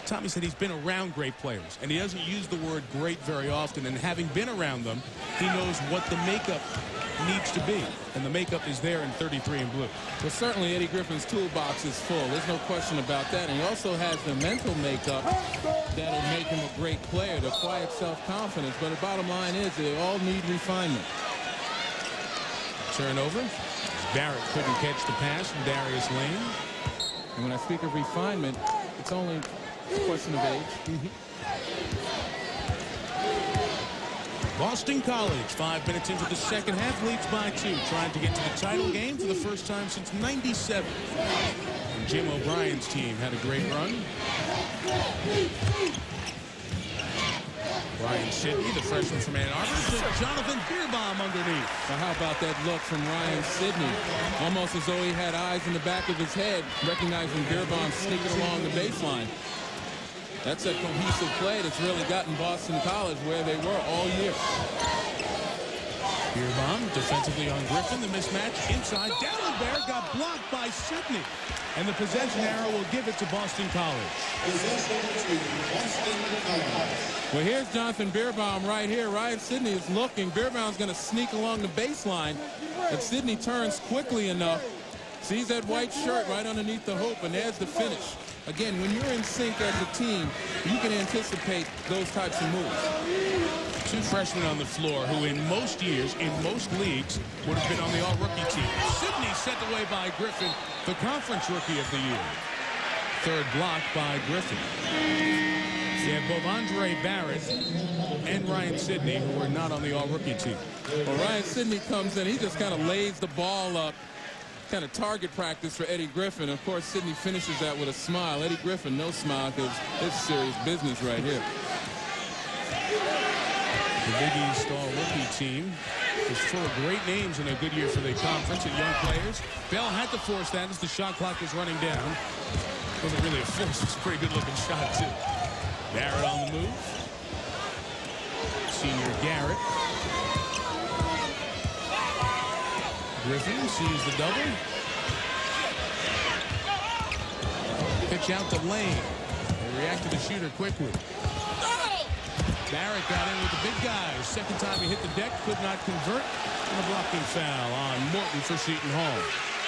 Tommy said he's been around great players, and he doesn't use the word great very often, and having been around them, he knows what the makeup needs to be, and the makeup is there in 33 in blue. Well, certainly Eddie Griffin's toolbox is full. There's no question about that, and he also has the mental makeup that'll make him a great player, the quiet self-confidence, but the bottom line is they all need refinement. Turnover. Barrett couldn't catch the pass from Darius Lane. And when I speak of refinement, it's only a question of age. Boston College, 5 minutes into the second half, leads by 2, trying to get to the title game for the first time since '97. And Jim O'Brien's team had a great run. Ryan Sidney, the freshman from Ann Arbor, to Jonathan Beerbaum underneath. Now how about that look from Ryan Sidney? Almost as though he had eyes in the back of his head, recognizing Beerbaum sneaking along the baseline. That's a cohesive play that's really gotten Boston College where they were all year. Beerbaum defensively on Griffin. The mismatch inside. Dallenberg got blocked by Sidney. And the possession arrow will give it to Boston College. Well, here's Jonathan Beerbaum right here. Ryan Sidney is looking. Beerbaum's going to sneak along the baseline. And Sidney turns quickly enough. Sees that white shirt right underneath the hoop, and there's the finish. Again, when you're in sync as a team, you can anticipate those types of moves. 2 freshmen on the floor who in most years, in most leagues, would have been on the all-rookie team. Sidney sent away by Griffin, the conference rookie of the year. Third block by Griffin. You have both Andre Barrett and Ryan Sidney, who were not on the all-rookie team. Well, Ryan Sidney comes in. He just kind of lays the ball up. Kind of target practice for Eddie Griffin. Of course, Sidney finishes that with a smile. Eddie Griffin, no smile, because it's serious business right here. The Big East all-rookie team is full of great names and a good year for the conference and young players. Bell had to force that as the shot clock was running down. Wasn't really a force. It's a pretty good-looking shot, too. Barrett on the move. Senior Garrett. Griffin sees the double. Pitch out to Lane. They react to the shooter quickly. Barrett got in with the big guys. Second time he hit the deck, could not convert. And a blocking foul on Morton for Seton Hall.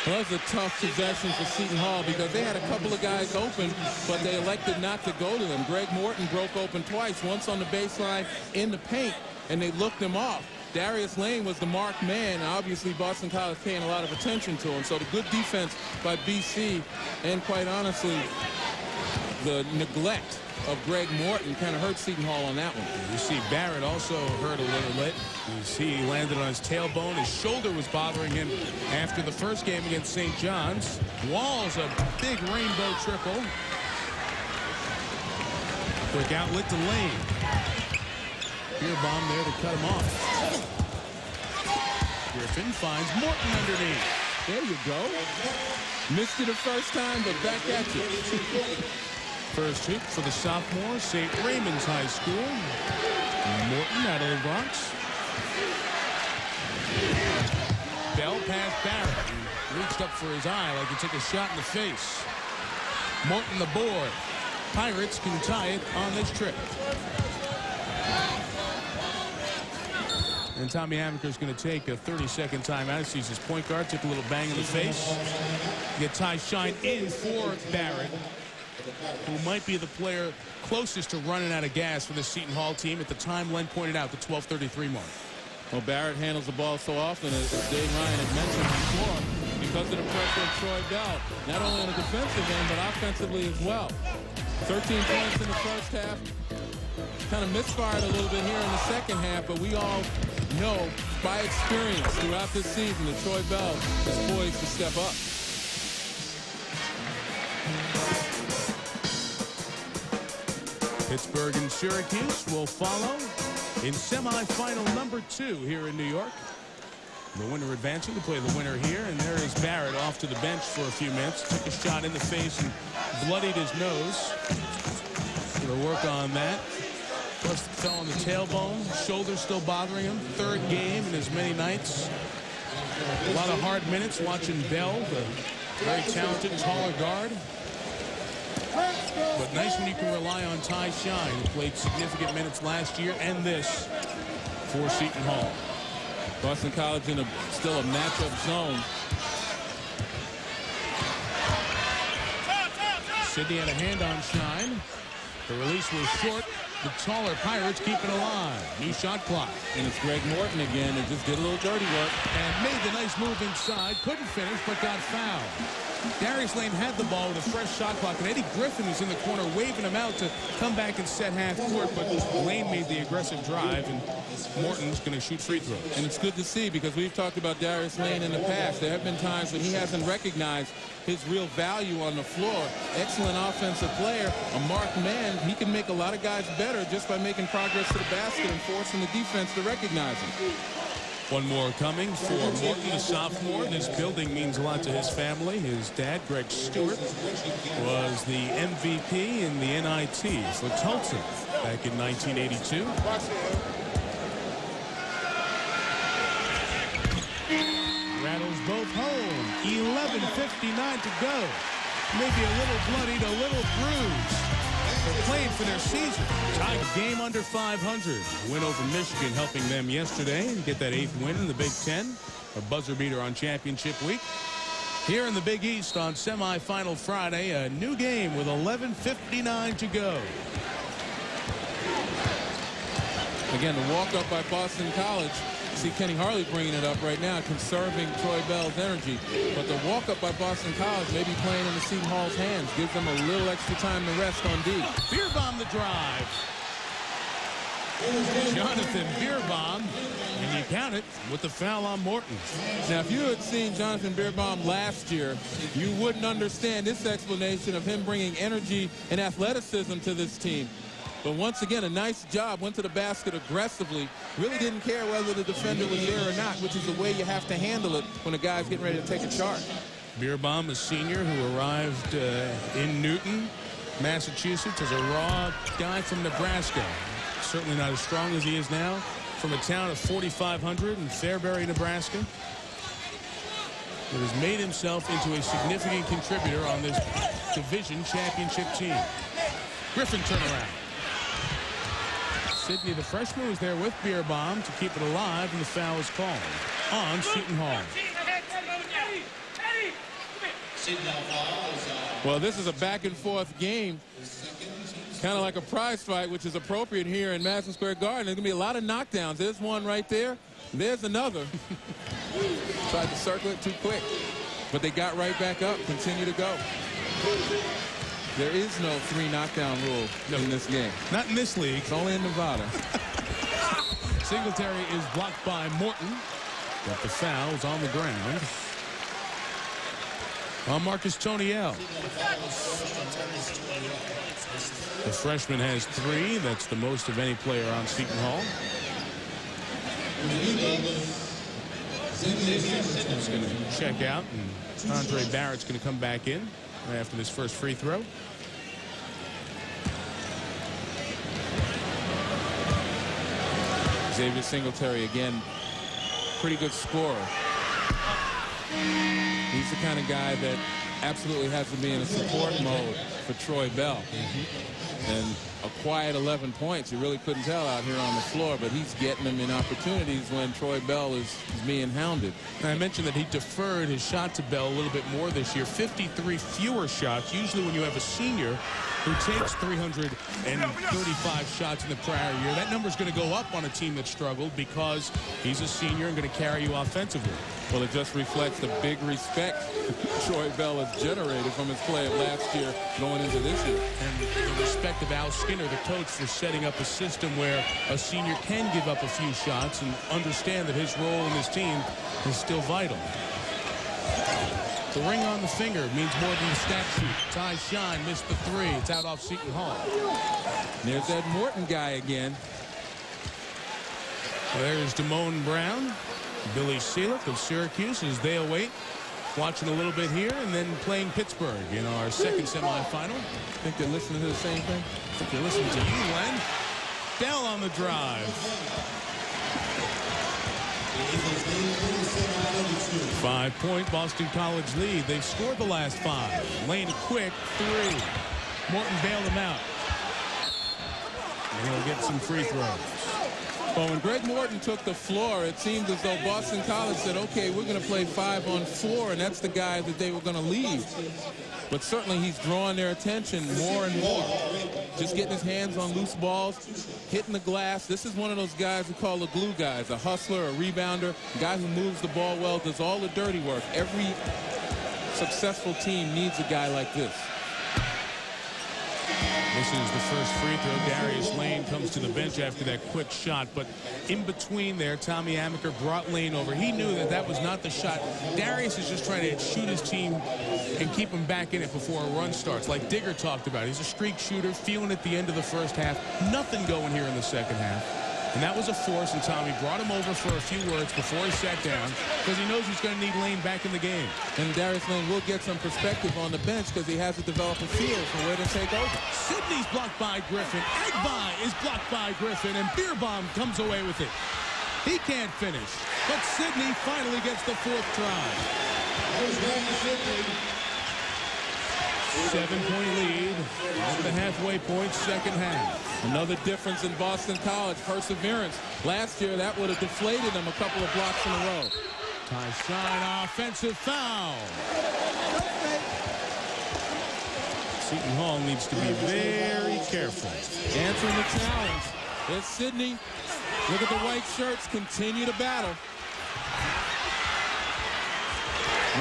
Well, that was a tough possession for Seton Hall because they had a couple of guys open, but they elected not to go to them. Greg Morton broke open twice, once on the baseline in the paint, and they looked him off. Darius Lane was the marked man. Obviously, Boston College paying a lot of attention to him. So the good defense by BC, and quite honestly, the neglect of Greg Morton kind of hurt Seton Hall on that one. You see Barrett also hurt a little bit. You see he landed on his tailbone. His shoulder was bothering him after the first game against St. John's. Walls a big rainbow triple. Quick outlet to Lane. Beerbaum there to cut him off. Griffin finds Morton underneath. There you go. Missed it the first time, but back at you. First hoop for the sophomore, St. Raymond's High School. Morton out of the Bronx. Bell past Barrett. He reached up for his eye like he took a shot in the face. Morton the board. Pirates can tie it on this trip. And Tommy Amaker's going to take a 30-second timeout. He sees his point guard took a little bang in the face. Get Ty Shine in for Barrett, who might be the player closest to running out of gas for the Seton Hall team at the time Len pointed out, the 12:33 mark. Well, Barrett handles the ball so often, as Dave Ryan had mentioned before, because of the pressure of Troy Bell, not only on the defensive end, but offensively as well. 13 points in the first half. Kind of misfired a little bit here in the second half, but we all know by experience throughout this season that Troy Bell is poised to step up. Pittsburgh and Syracuse will follow in semifinal number 2 here in New York. The winner advancing to play the winner here, and there is Barrett off to the bench for a few minutes. Took a shot in the face and bloodied his nose. Going to work on that. Plus fell on the tailbone, shoulder still bothering him. Third game in as many nights. A lot of hard minutes watching Bell, the very talented, taller guard. But nice when you can rely on Ty Shine, who played significant minutes last year and this for Seton Hall. Boston College in still a matchup zone. Sidney had a hand on Shine. The release was short. The taller Pirates keep it alive. New shot clock. And it's Greg Morton again that just did a little dirty work. And made the nice move inside. Couldn't finish, but got fouled. Darius Lane had the ball with a fresh shot clock, and Eddie Griffin was in the corner waving him out to come back and set half court, but Lane made the aggressive drive, and Morton's going to shoot free throws. And it's good to see, because we've talked about Darius Lane in the past. There have been times when he hasn't recognized his real value on the floor. Excellent offensive player, a marked man. He can make a lot of guys better just by making progress to the basket and forcing the defense to recognize him. One more coming for Morton, a sophomore. This building means a lot to his family. His dad, Greg Stewart, was the MVP in the NIT for Tulsa back in 1982. Rattles both home. 11:59 to go. Maybe a little bloodied, a little bruised. They're playing for their season. Tied game under 500. Win over Michigan helping them yesterday and get that 8th win in the Big Ten. A buzzer beater on championship week. Here in the Big East on semifinal Friday, a new game with 11:59 to go. Again, the walk-up by Boston College. See Kenny Harley bringing it up right now, conserving Troy Bell's energy. But the walk-up by Boston College may be playing in the Seton Hall's hands. Gives them a little extra time to rest on D. Beerbaum the drive. Jonathan Beerbaum, and you count it with the foul on Morton. Now, if you had seen Jonathan Beerbaum last year, you wouldn't understand this explanation of him bringing energy and athleticism to this team. But once again, a nice job. Went to the basket aggressively. Really didn't care whether the defender was there or not, which is the way you have to handle it when a guy's getting ready to take a charge. Beerbaum, a senior who arrived in Newton, Massachusetts, as a raw guy from Nebraska. Certainly not as strong as he is now. From a town of 4,500 in Fairbury, Nebraska. But has made himself into a significant contributor on this division championship team. Griffin turnaround. Sidney, the freshman, was there with Beerbaum to keep it alive, and the foul is called on Seton Hall. Well, this is a back-and-forth game, kind of like a prize fight, which is appropriate here in Madison Square Garden. There's going to be a lot of knockdowns. There's one right there. There's another. Tried to circle it too quick, but they got right back up, continue to go. There is no 3 knockdown rule in this game. Not in this league. It's only in Nevada. Singletary is blocked by Morton, but the foul is on the ground on Marcus Toniel. The freshman has 3. That's the most of any player on Seton Hall. He's going to check out, and Andre Barrett's going to come back in after this first free throw. Xavier Singletary, again, pretty good scorer. He's the kind of guy that absolutely has to be in a support mode for Troy Bell. And a quiet 11 points. You really couldn't tell out here on the floor, but he's getting them in opportunities when Troy Bell is being hounded. And I mentioned that he deferred his shot to Bell a little bit more this year. 53 fewer shots. Usually when you have a senior who takes 335 shots in the prior year, that number's going to go up on a team that struggled because he's a senior and going to carry you offensively. Well, it just reflects the big respect Troy Bell has generated from his play of last year going into this year. And the respect of Al Skinner, the coach, for setting up a system where a senior can give up a few shots and understand that his role in his team is still vital. The ring on the finger means more than the stat sheet. Ty Shine missed the three. It's out off Seton Hall. There's that Morton guy again. There's Damone Brown. Billy Seelick of Syracuse as they await. Watching a little bit here and then playing Pittsburgh in our second semifinal. I think they're listening to the same thing. I think they're listening to you, Len. Bell on the drive. 5-point Boston College lead. They've scored the last 5. Lane quick, 3. Morton bailed him out. And he'll get some free throws. Well, when Greg Morton took the floor, it seemed as though Boston College said, okay, we're going to play 5-on-4, and that's the guy that they were going to leave. But certainly he's drawing their attention more and more. Just getting his hands on loose balls, hitting the glass. This is one of those guys we call the glue guys, a hustler, a rebounder, a guy who moves the ball well, does all the dirty work. Every successful team needs a guy like this. This is the first free throw. Darius Lane comes to the bench after that quick shot, but in between there, Tommy Amaker brought Lane over. He knew that that was not the shot. Darius is just trying to shoot his team and keep him back in it before a run starts, like Digger talked about. He's a streak shooter, feeling at the end of the first half. Nothing going here in the second half. And that was a force, and Tommy brought him over for a few words before he sat down because he knows he's going to need Lane back in the game. And Darius Lane will get some perspective on the bench because he has to develop a feel for where to take over. Sidney's blocked by Griffin. Agbai is blocked by Griffin, and Beerbaum comes away with it. He can't finish, but Sidney finally gets the 4th try. 7-point lead at the halfway point, second half. Another difference in Boston College, perseverance. Last year, that would have deflated them a couple of blocks in a row. Ty Shine, offensive foul. Seton Hall needs to be very careful. Answering the challenge. It's Sidney. Look at the white shirts continue to battle.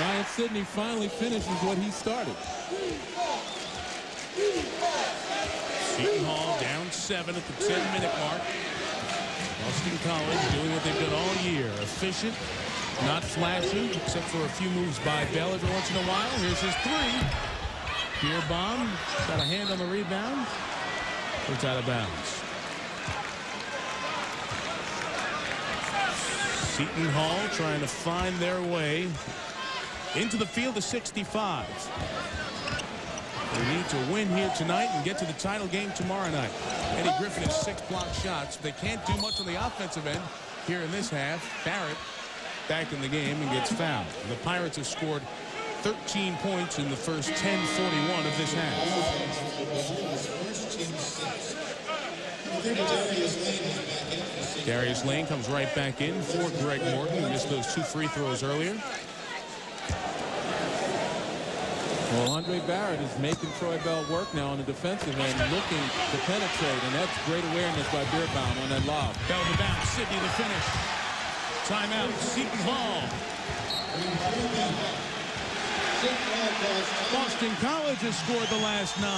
Ryan Sidney finally finishes what he started. Seton Hall down 7 at the 10-minute mark. Boston College doing what they've done all year. Efficient, not flashy, except for a few moves by Bell every once in a while. Here's his 3. Beerbaum got a hand on the rebound. It's out of bounds. Seton Hall trying to find their way into the field of 65. They need to win here tonight and get to the title game tomorrow night. Eddie Griffin has 6 blocked shots. They can't do much on the offensive end here in this half. Barrett back in the game and gets fouled. The Pirates have scored 13 points in the first 10:41 of this half. Darius Lane comes right back in for Greg Morton, who missed those 2 free throws earlier. Well, Andre Barrett is making Troy Bell work now on the defensive end, looking to penetrate, and that's great awareness by Beerbaum on that lob. Bell to bounce, Sidney to finish. Timeout, Seton Hall. Boston College has scored the last 9.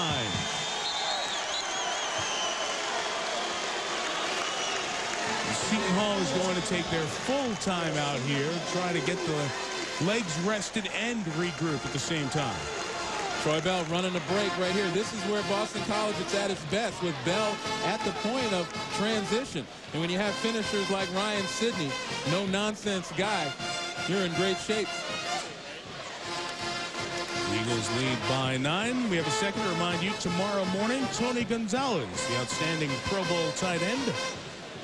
Seton Hall is going to take their full timeout here, try to get the legs rested and regroup at the same time. Troy Bell running a break right here. This is where Boston College is at its best, with Bell at the point of transition. And when you have finishers like Ryan Sidney, no-nonsense guy, you're in great shape. Eagles lead by 9. We have a second to remind you tomorrow morning, Tony Gonzalez, the outstanding Pro Bowl tight end,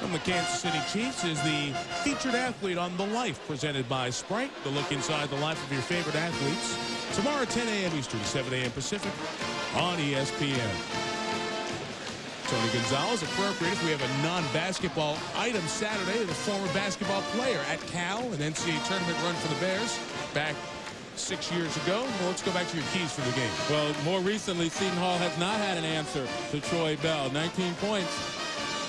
From the Kansas City Chiefs is the featured athlete on The Life, presented by Sprite. The look inside the life of your favorite athletes. Tomorrow, 10 a.m. Eastern, 7 a.m. Pacific on ESPN. Tony Gonzalez, appropriate if we have a non-basketball item Saturday. The former basketball player at Cal, an NCAA tournament run for the Bears back 6 years ago. Well, let's go back to your keys for the game. Well, more recently, Seton Hall has not had an answer to Troy Bell. 19 points.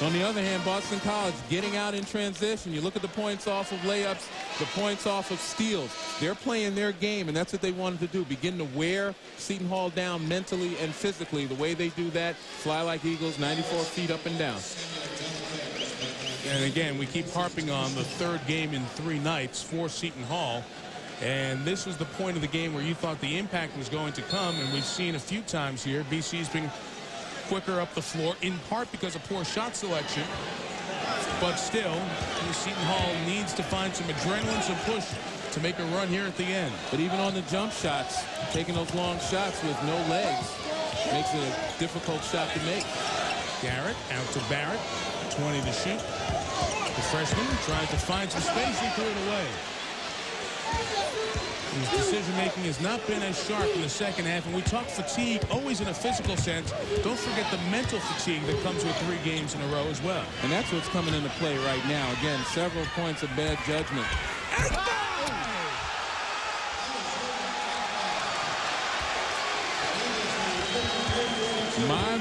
On the other hand, Boston College getting out in transition. You look at the points off of layups, the points off of steals. They're playing their game, and that's what they wanted to do. Begin to wear Seton Hall down mentally and physically. The way they do that, fly like eagles, 94 feet up and down. And again, we keep harping on the third game in 3 nights for Seton Hall. And this was the point of the game where you thought the impact was going to come, and we've seen a few times here BC's been quicker up the floor, in part because of poor shot selection. But still, Seton Hall needs to find some adrenaline, some push to make a run here at the end. But even on the jump shots, taking those long shots with no legs makes it a difficult shot to make. Garrett out to Barrett, 20 to shoot. The freshman tries to find some space and threw it away. His decision-making has not been as sharp in the second half, and we talk fatigue always in a physical sense. Don't forget the mental fatigue that comes with 3 games in a row as well. And that's what's coming into play right now. Again, several points of bad judgment.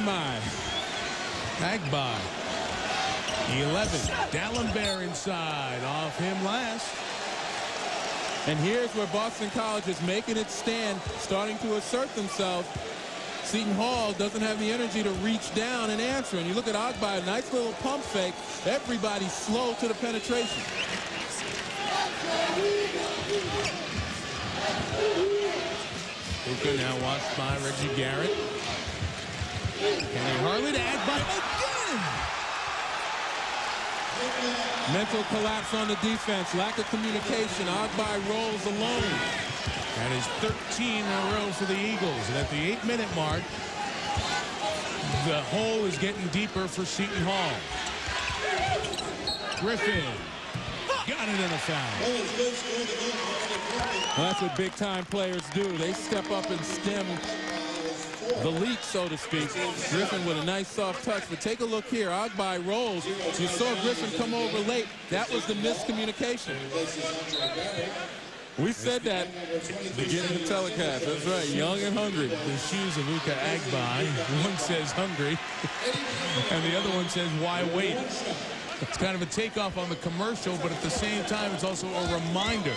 My. Agbai. 11. Dallenberg inside. Off him last. And here's where Boston College is making its stand, starting to assert themselves. Seton Hall doesn't have the energy to reach down and answer. And you look at Agbai, a nice little pump fake. Everybody's slow to the penetration. Luka now watched by Reggie Garrett. Kenny Harley to Agbai again. Mental collapse on the defense, lack of communication. Agbai rolls alone. That is 13 in a row for the Eagles. And at the 8-minute mark, the hole is getting deeper for Seton Hall. Griffin got it in a foul. Well, that's what big-time players do. They step up and stem the leak, so to speak. Griffin with a nice soft touch. But take a look here. Agbai rolls. You saw Griffin come over late. That was the miscommunication. We said that beginning the telecast. That's right. Young and hungry. The shoes of Luka Agbai. One says hungry, and the other one says why wait. It's kind of a takeoff on the commercial, but at the same time, it's also a reminder.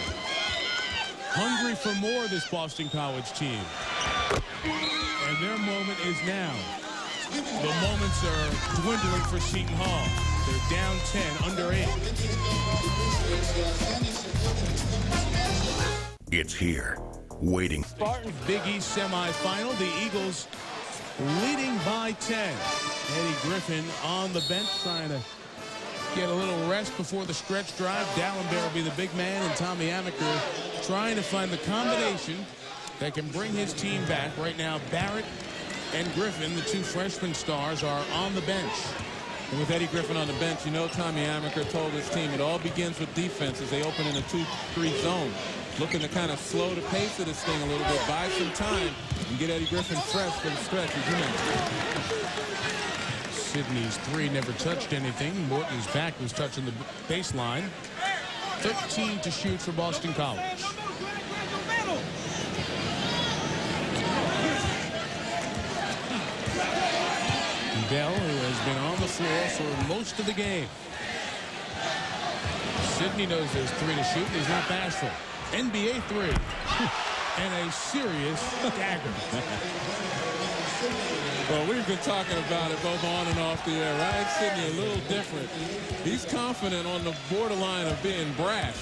Hungry for more, this Boston College team. And their moment is now. The moments are dwindling for Seton Hall. They're down 10, under 8. It's here, waiting. Spartans Big East semifinal. The Eagles leading by 10. Eddie Griffin on the bench trying to get a little rest before the stretch drive. Dallenberg will be the big man, and Tommy Amaker trying to find the combination that can bring his team back. Right now, Barrett and Griffin, the 2 freshman stars, are on the bench. And with Eddie Griffin on the bench, you know Tommy Amaker told his team it all begins with defense as they open in a 2-3 zone. Looking to kind of slow the pace of this thing a little bit, buy some time, and get Eddie Griffin fresh for the stretch, as you mentioned. Sidney's 3 never touched anything. Morton's back was touching the baseline. 13 to shoot for Boston College. Bell, who has been on the floor for most of the game. Sidney knows there's 3 to shoot, and he's not bashful. NBA 3. And a serious dagger. Well, we've been talking about it both on and off the air. Ryan Sidney a little different. He's confident on the borderline of being brash.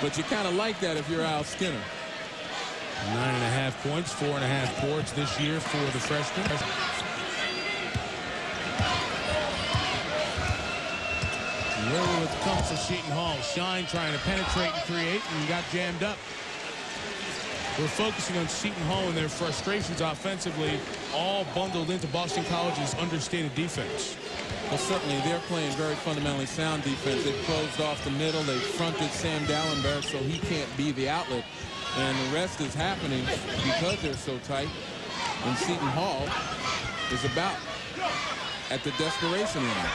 But you kind of like that if you're Al Skinner. 9.5 points, 4.5 boards this year for the freshman. Where will it come for Seton Hall? Shine trying to penetrate and create, and got jammed up. We're focusing on Seton Hall and their frustrations offensively, all bundled into Boston College's understated defense. Well, certainly they're playing very fundamentally sound defense. They've closed off the middle. They've fronted Sam Dallenberg so he can't be the outlet. And the rest is happening because they're so tight. And Seton Hall is about at the desperation line.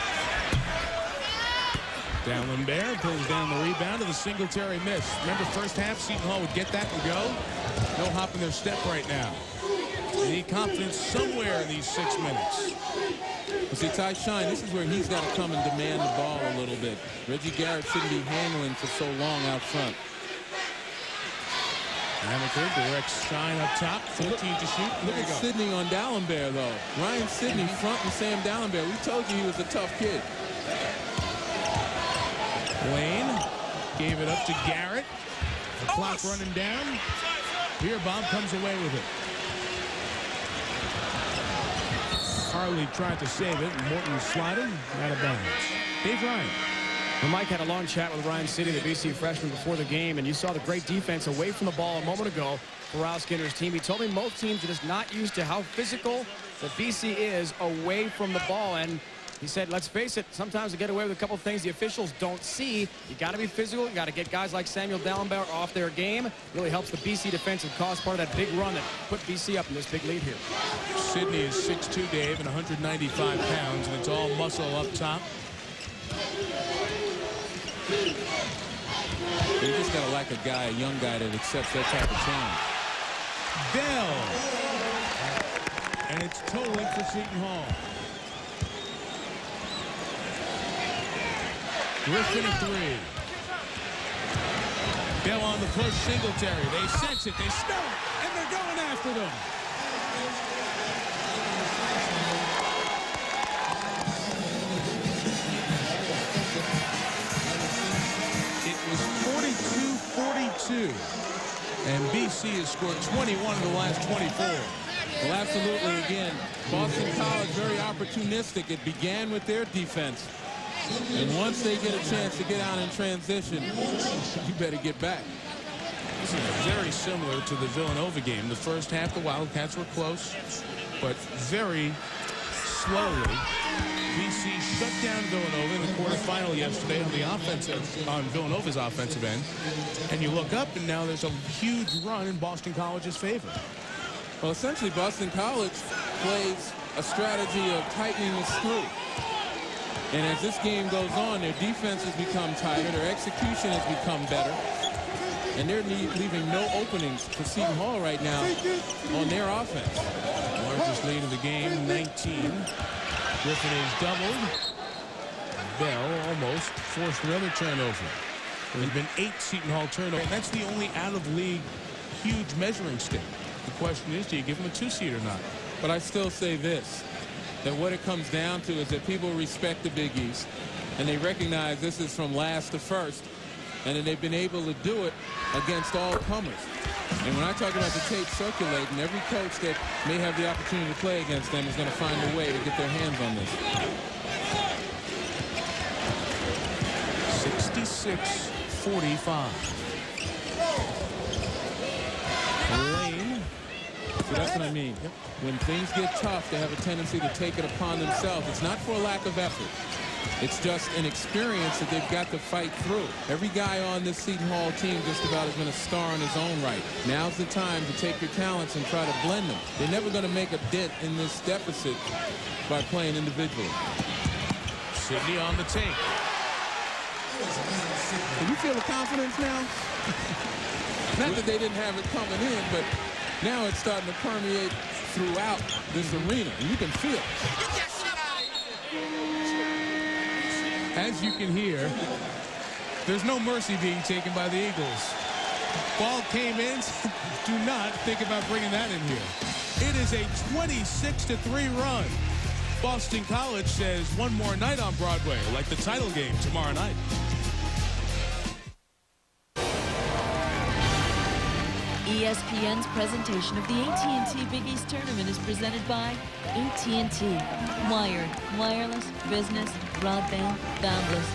Dallenberg pulls down the rebound to the Singletary miss. Remember, first half, Seton Hall would get that and go. No hop in their step right now. They need confidence somewhere in these 6 minutes. Well, see, Ty Shine, this is where he's got to come and demand the ball a little bit. Reggie Garrett shouldn't be handling for so long out front. Amaker directs Shine up top, 14 to shoot. Look at Sidney on Dallenberg, though. Ryan Sidney fronting Sam Dallenberg. We told you he was a tough kid. Wayne gave it up to Garrett. The clock running down. Beerbaum comes away with it. Harley tried to save it. Morton sliding out of bounds. Dave Ryan. Well, Mike had a long chat with Ryan Sidney, the BC freshman, before the game, and you saw the great defense away from the ball a moment ago for Ralph Skinner's team. He told me most teams are just not used to how physical the BC is away from the ball, and he said, let's face it, sometimes they get away with a couple of things the officials don't see. You got to be physical. You got to get guys like Samuel Dallenberg off their game. Really helps the BC defensive cause part of that big run that put BC up in this big lead here. Sidney is 6'2", Dave, and 195 pounds, and it's all muscle up top. You just got to like a guy, a young guy that accepts that type of challenge. Bell. And it's totaling for Seton Hall. Griffin a three. Bell on the push, Singletary. They sense it, they smell it, and they're going after them. It was 42-42, and BC has scored 21 of the last 24. Well, absolutely, again, Boston College very opportunistic. It began with their defense. And once they get a chance to get out in transition, you better get back. This is very similar to the Villanova game. The first half, the Wildcats were close, but very slowly, BC shut down Villanova in the quarterfinal yesterday on Villanova's offensive end. And you look up, and now there's a huge run in Boston College's favor. Well, essentially, Boston College plays a strategy of tightening the screw. And as this game goes on, their defense has become tighter, their execution has become better, and they're leaving no openings for Seton Hall right now on their offense. Largest lead of the game, 19. Griffin is doubled. Bell almost forced another turnover. There have been 8 Seton Hall turnovers. That's the only out-of-league huge measuring stick. The question is, do you give them a 2-seed or not? But I still say this, that what it comes down to is that people respect the Big East, and they recognize this is from last to first, and that they've been able to do it against all comers. And when I talk about the tape circulating, every coach that may have the opportunity to play against them is going to find a way to get their hands on this. 66-45. Lane. So that's what I mean. When things get tough, they have a tendency to take it upon themselves. It's not for a lack of effort. It's just an experience that they've got to fight through. Every guy on this Seton Hall team just about has been a star in his own right. Now's the time to take your talents and try to blend them. They're never going to make a dent in this deficit by playing individually. Sidney on the take. Can you feel the confidence now? Not that they didn't have it coming in, but now it's starting to permeate throughout this arena, and you can feel it. As you can hear, there's no mercy being taken by the Eagles. Ball came in. Do not think about bringing that in here. It is a 26-3 run. Boston College says one more night on Broadway, like the title game tomorrow night. ESPN's presentation of the AT&T Big East Tournament is presented by AT&T. Wired, wireless, business, broadband, boundless.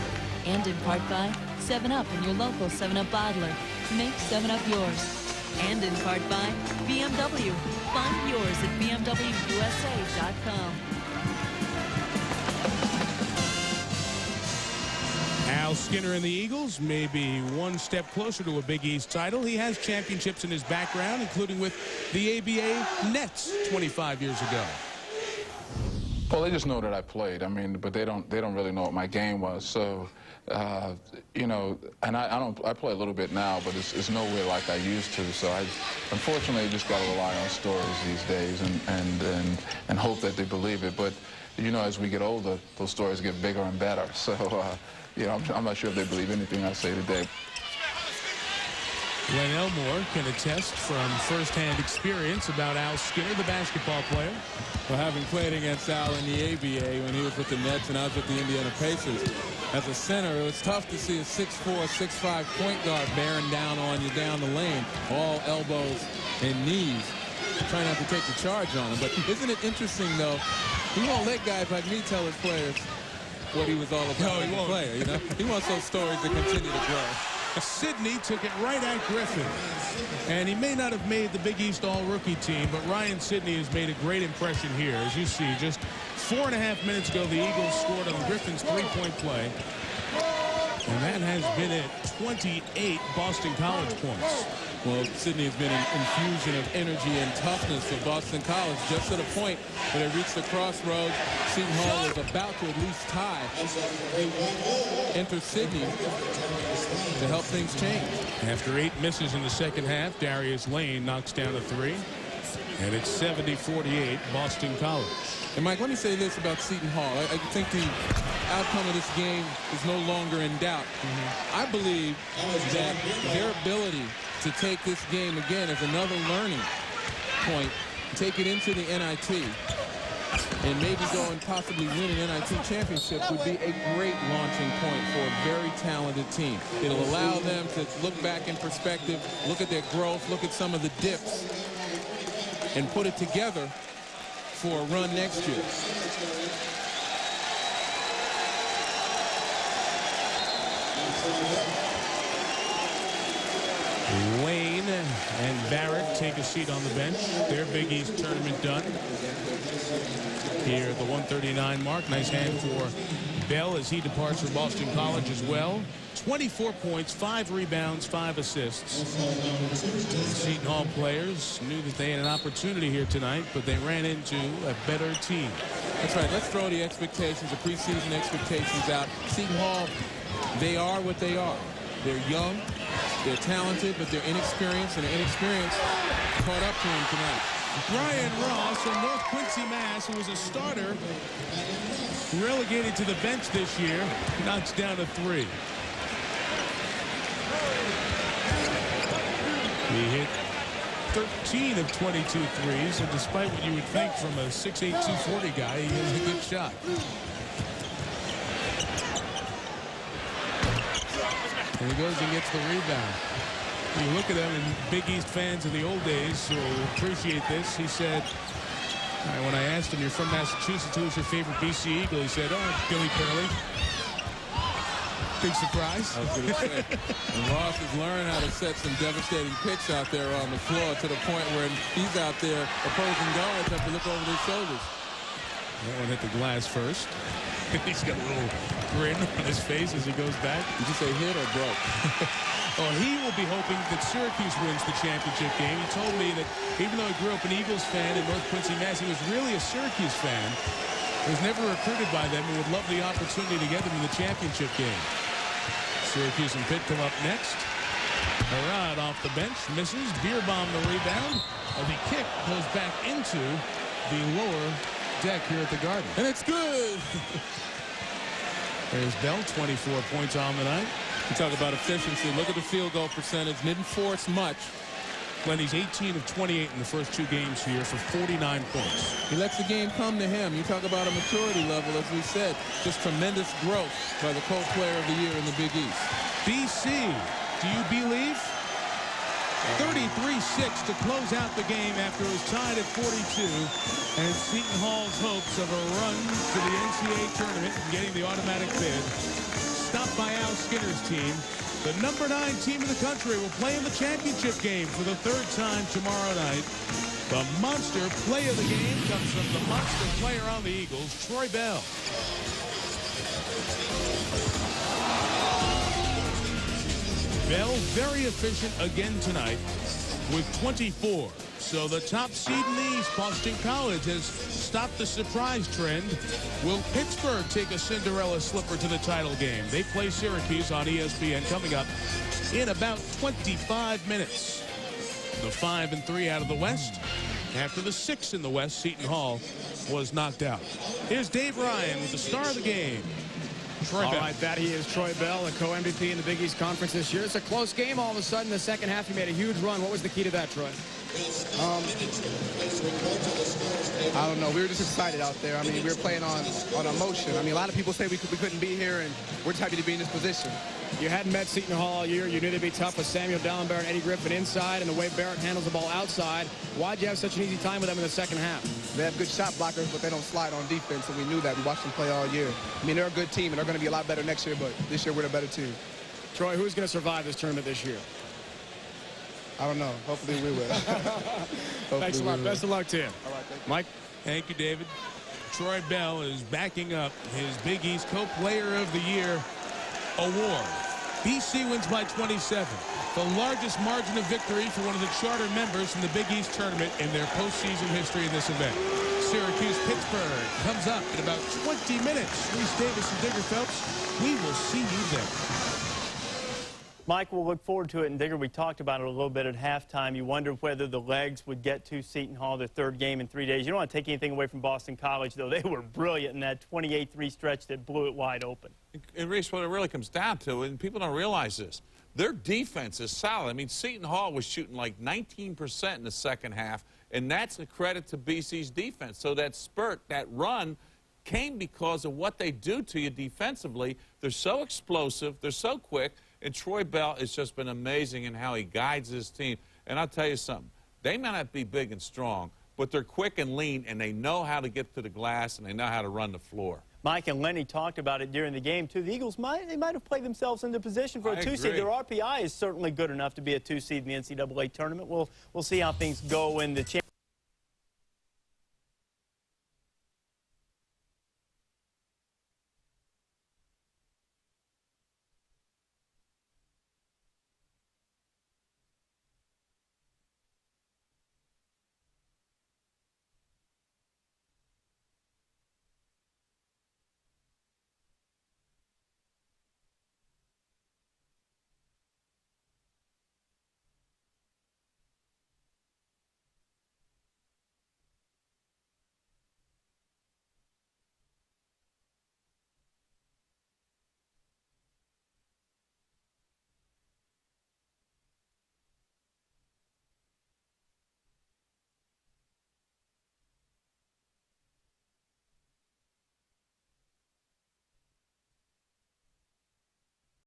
And in part by 7-Up and your local 7-Up bottler. Make 7-Up yours. and in part by BMW. Find yours at bmwusa.com. Al Skinner and the Eagles may be one step closer to a Big East title. He has championships in his background, including with the ABA Nets 25 years ago. Well, they just know that I played. I mean, but they don't really know what my game was. So, you know, and I play a little bit now, but it's nowhere like I used to. So unfortunately, just got to rely on stories these days and hope that they believe it. But you know, as we get older, those stories get bigger and better. So, you know, I'm not sure if they believe anything I say today. Len Elmore can attest from firsthand experience about Al Skinner, the basketball player. Well, having played against Al in the ABA when he was with the Nets and I was with the Indiana Pacers, as a center, it was tough to see a 6'4", 6'5" point guard bearing down on you down the lane, all elbows and knees, trying not to take the charge on him. But isn't it interesting, though, he won't let guys like me tell his players what he was all about as a player, you know? He wants those stories to continue to grow. Sidney took it right at Griffin. And he may not have made the Big East All-Rookie team, but Ryan Sidney has made a great impression here. As you see, just 4.5 minutes ago, the Eagles scored on Griffin's three-point play. And that has been it, 28 Boston College points. Well, Sidney has been an infusion of energy and toughness for Boston College, just to the point where they reached the crossroads. Seton Hall was about to at least tie. Enter Sidney to help things change. After 8 misses in the second half, Darius Lane knocks down a three. And it's 70-48 Boston College. And Mike, let me say this about Seton Hall. I think the outcome of this game is no longer in doubt. I believe that their ability to take this game again as another learning point, take it into the NIT, and maybe go and possibly win an NIT championship would be a great launching point for a very talented team. It'll allow them to look back in perspective, look at their growth, look at some of the dips, and put it together for a run next year. Wayne and Barrett take a seat on the bench. Their Big East tournament done. Here at the 139 mark. Nice hand for Bell as he departs for Boston College as well. 24 points, 5 rebounds, 5 assists. The Seton Hall players knew that they had an opportunity here tonight, but they ran into a better team. That's right. Let's throw the expectations, the preseason expectations out. Seton Hall, they are what they are. They're young, they're talented, but they're inexperienced, and their inexperience caught up to them tonight. Brian Ross from North Quincy, Mass., who was a starter, relegated to the bench this year, knocks down a three. He hit 13 of 22 threes, and despite what you would think from a 6'8", 240 guy, he has a good shot. And he goes and gets the rebound. You look at him, and Big East fans of the old days will appreciate this. He said, when I asked him, you're from Massachusetts, who's your favorite BC Eagle? He said, Billy Curley. Big surprise. I was going to say. And Ross has learned how to set some devastating picks out there on the floor to the point where he's out there, opposing guards have to look over their shoulders. That one hit the glass first. He's got a little grin on his face as he goes back. Did you say hit or broke? Well, he will be hoping that Syracuse wins the championship game. He told me that even though he grew up an Eagles fan in North Quincy, Mass., he was really a Syracuse fan. He was never recruited by them and would love the opportunity to get them in the championship game. Syracuse and Pitt come up next. Harrod off the bench, misses. Beerbaum the rebound. The kick goes back into the lower deck here at the Garden. And it's good. There's Bell, 24 points on the night. You talk about efficiency. Look at the field goal percentage. Didn't force much. Lenny's 18 of 28 in the first 2 games here for 49 points. He lets the game come to him. You talk about a maturity level, as we said. Just tremendous growth by the co-player of the year in the Big East. BC, do you believe? 33-6 to close out the game after it was tied at 42. And Seton Hall's hopes of a run to the NCAA tournament and getting the automatic bid stopped by Al Skinner's team. The #9 team in the country will play in the championship game for the 3rd time tomorrow night. The monster play of the game comes from the monster player on the Eagles, Troy Bell. Bell very efficient again tonight with 24. So the top seed in the East, Boston College, has stopped the surprise trend. Will Pittsburgh take a Cinderella slipper to the title game? They play Syracuse on ESPN coming up in about 25 minutes. The 5 and 3 out of the West. After the 6 in the West, Seton Hall was knocked out. Here's Dave Ryan with the star of the game. Troy Bell. All right, that he is Troy Bell, the co-MVP in the Big East Conference this year. It's a close game all of a sudden. The second half, he made a huge run. What was the key to that, Troy? I don't know. We were just excited out there. I mean, we were playing on emotion. I mean, a lot of people say we couldn't be here, and we're just happy to be in this position. You hadn't met Seton Hall all year. You knew they'd be tough with Samuel Dallenberg and Eddie Griffin inside and the way Barrett handles the ball outside. Why'd you have such an easy time with them in the second half? They have good shot blockers, but they don't slide on defense, and we knew that. We watched them play all year. I mean, they're a good team, and they're going to be a lot better next year, but this year we're the better team. Troy, who's going to survive this tournament this year? I don't know. Hopefully we will. Thanks a lot. Best of luck to you. All right, thank you. Mike? Thank you, David. Troy Bell is backing up his Big East Co-Player of the Year award. BC wins by 27. The largest margin of victory for one of the charter members from the Big East tournament in their postseason history in this event. Syracuse-Pittsburgh comes up in about 20 minutes. Reese Davis and Digger Phelps, we will see you then. Mike, we'll look forward to it. And Digger, we talked about it a little bit at halftime. You wondered whether the legs would get to Seton Hall, their 3rd game in 3 days. You don't want to take anything away from Boston College, though. They were brilliant in that 28-3 stretch that blew it wide open. And Reese, what it really comes down to, and people don't realize this, their defense is solid. I mean, Seton Hall was shooting like 19% in the second half, and that's a credit to BC's defense. So that spurt, that run, came because of what they do to you defensively. They're so explosive, they're so quick, and Troy Bell has just been amazing in how he guides his team. And I'll tell you something, they may not be big and strong, but they're quick and lean, and they know how to get to the glass, and they know how to run the floor. Mike and Lenny talked about it during the game, too. The Eagles might have played themselves into position for a 2-seed. Their RPI is certainly good enough to be a 2-seed in the NCAA tournament. We'll see how things go in the championship.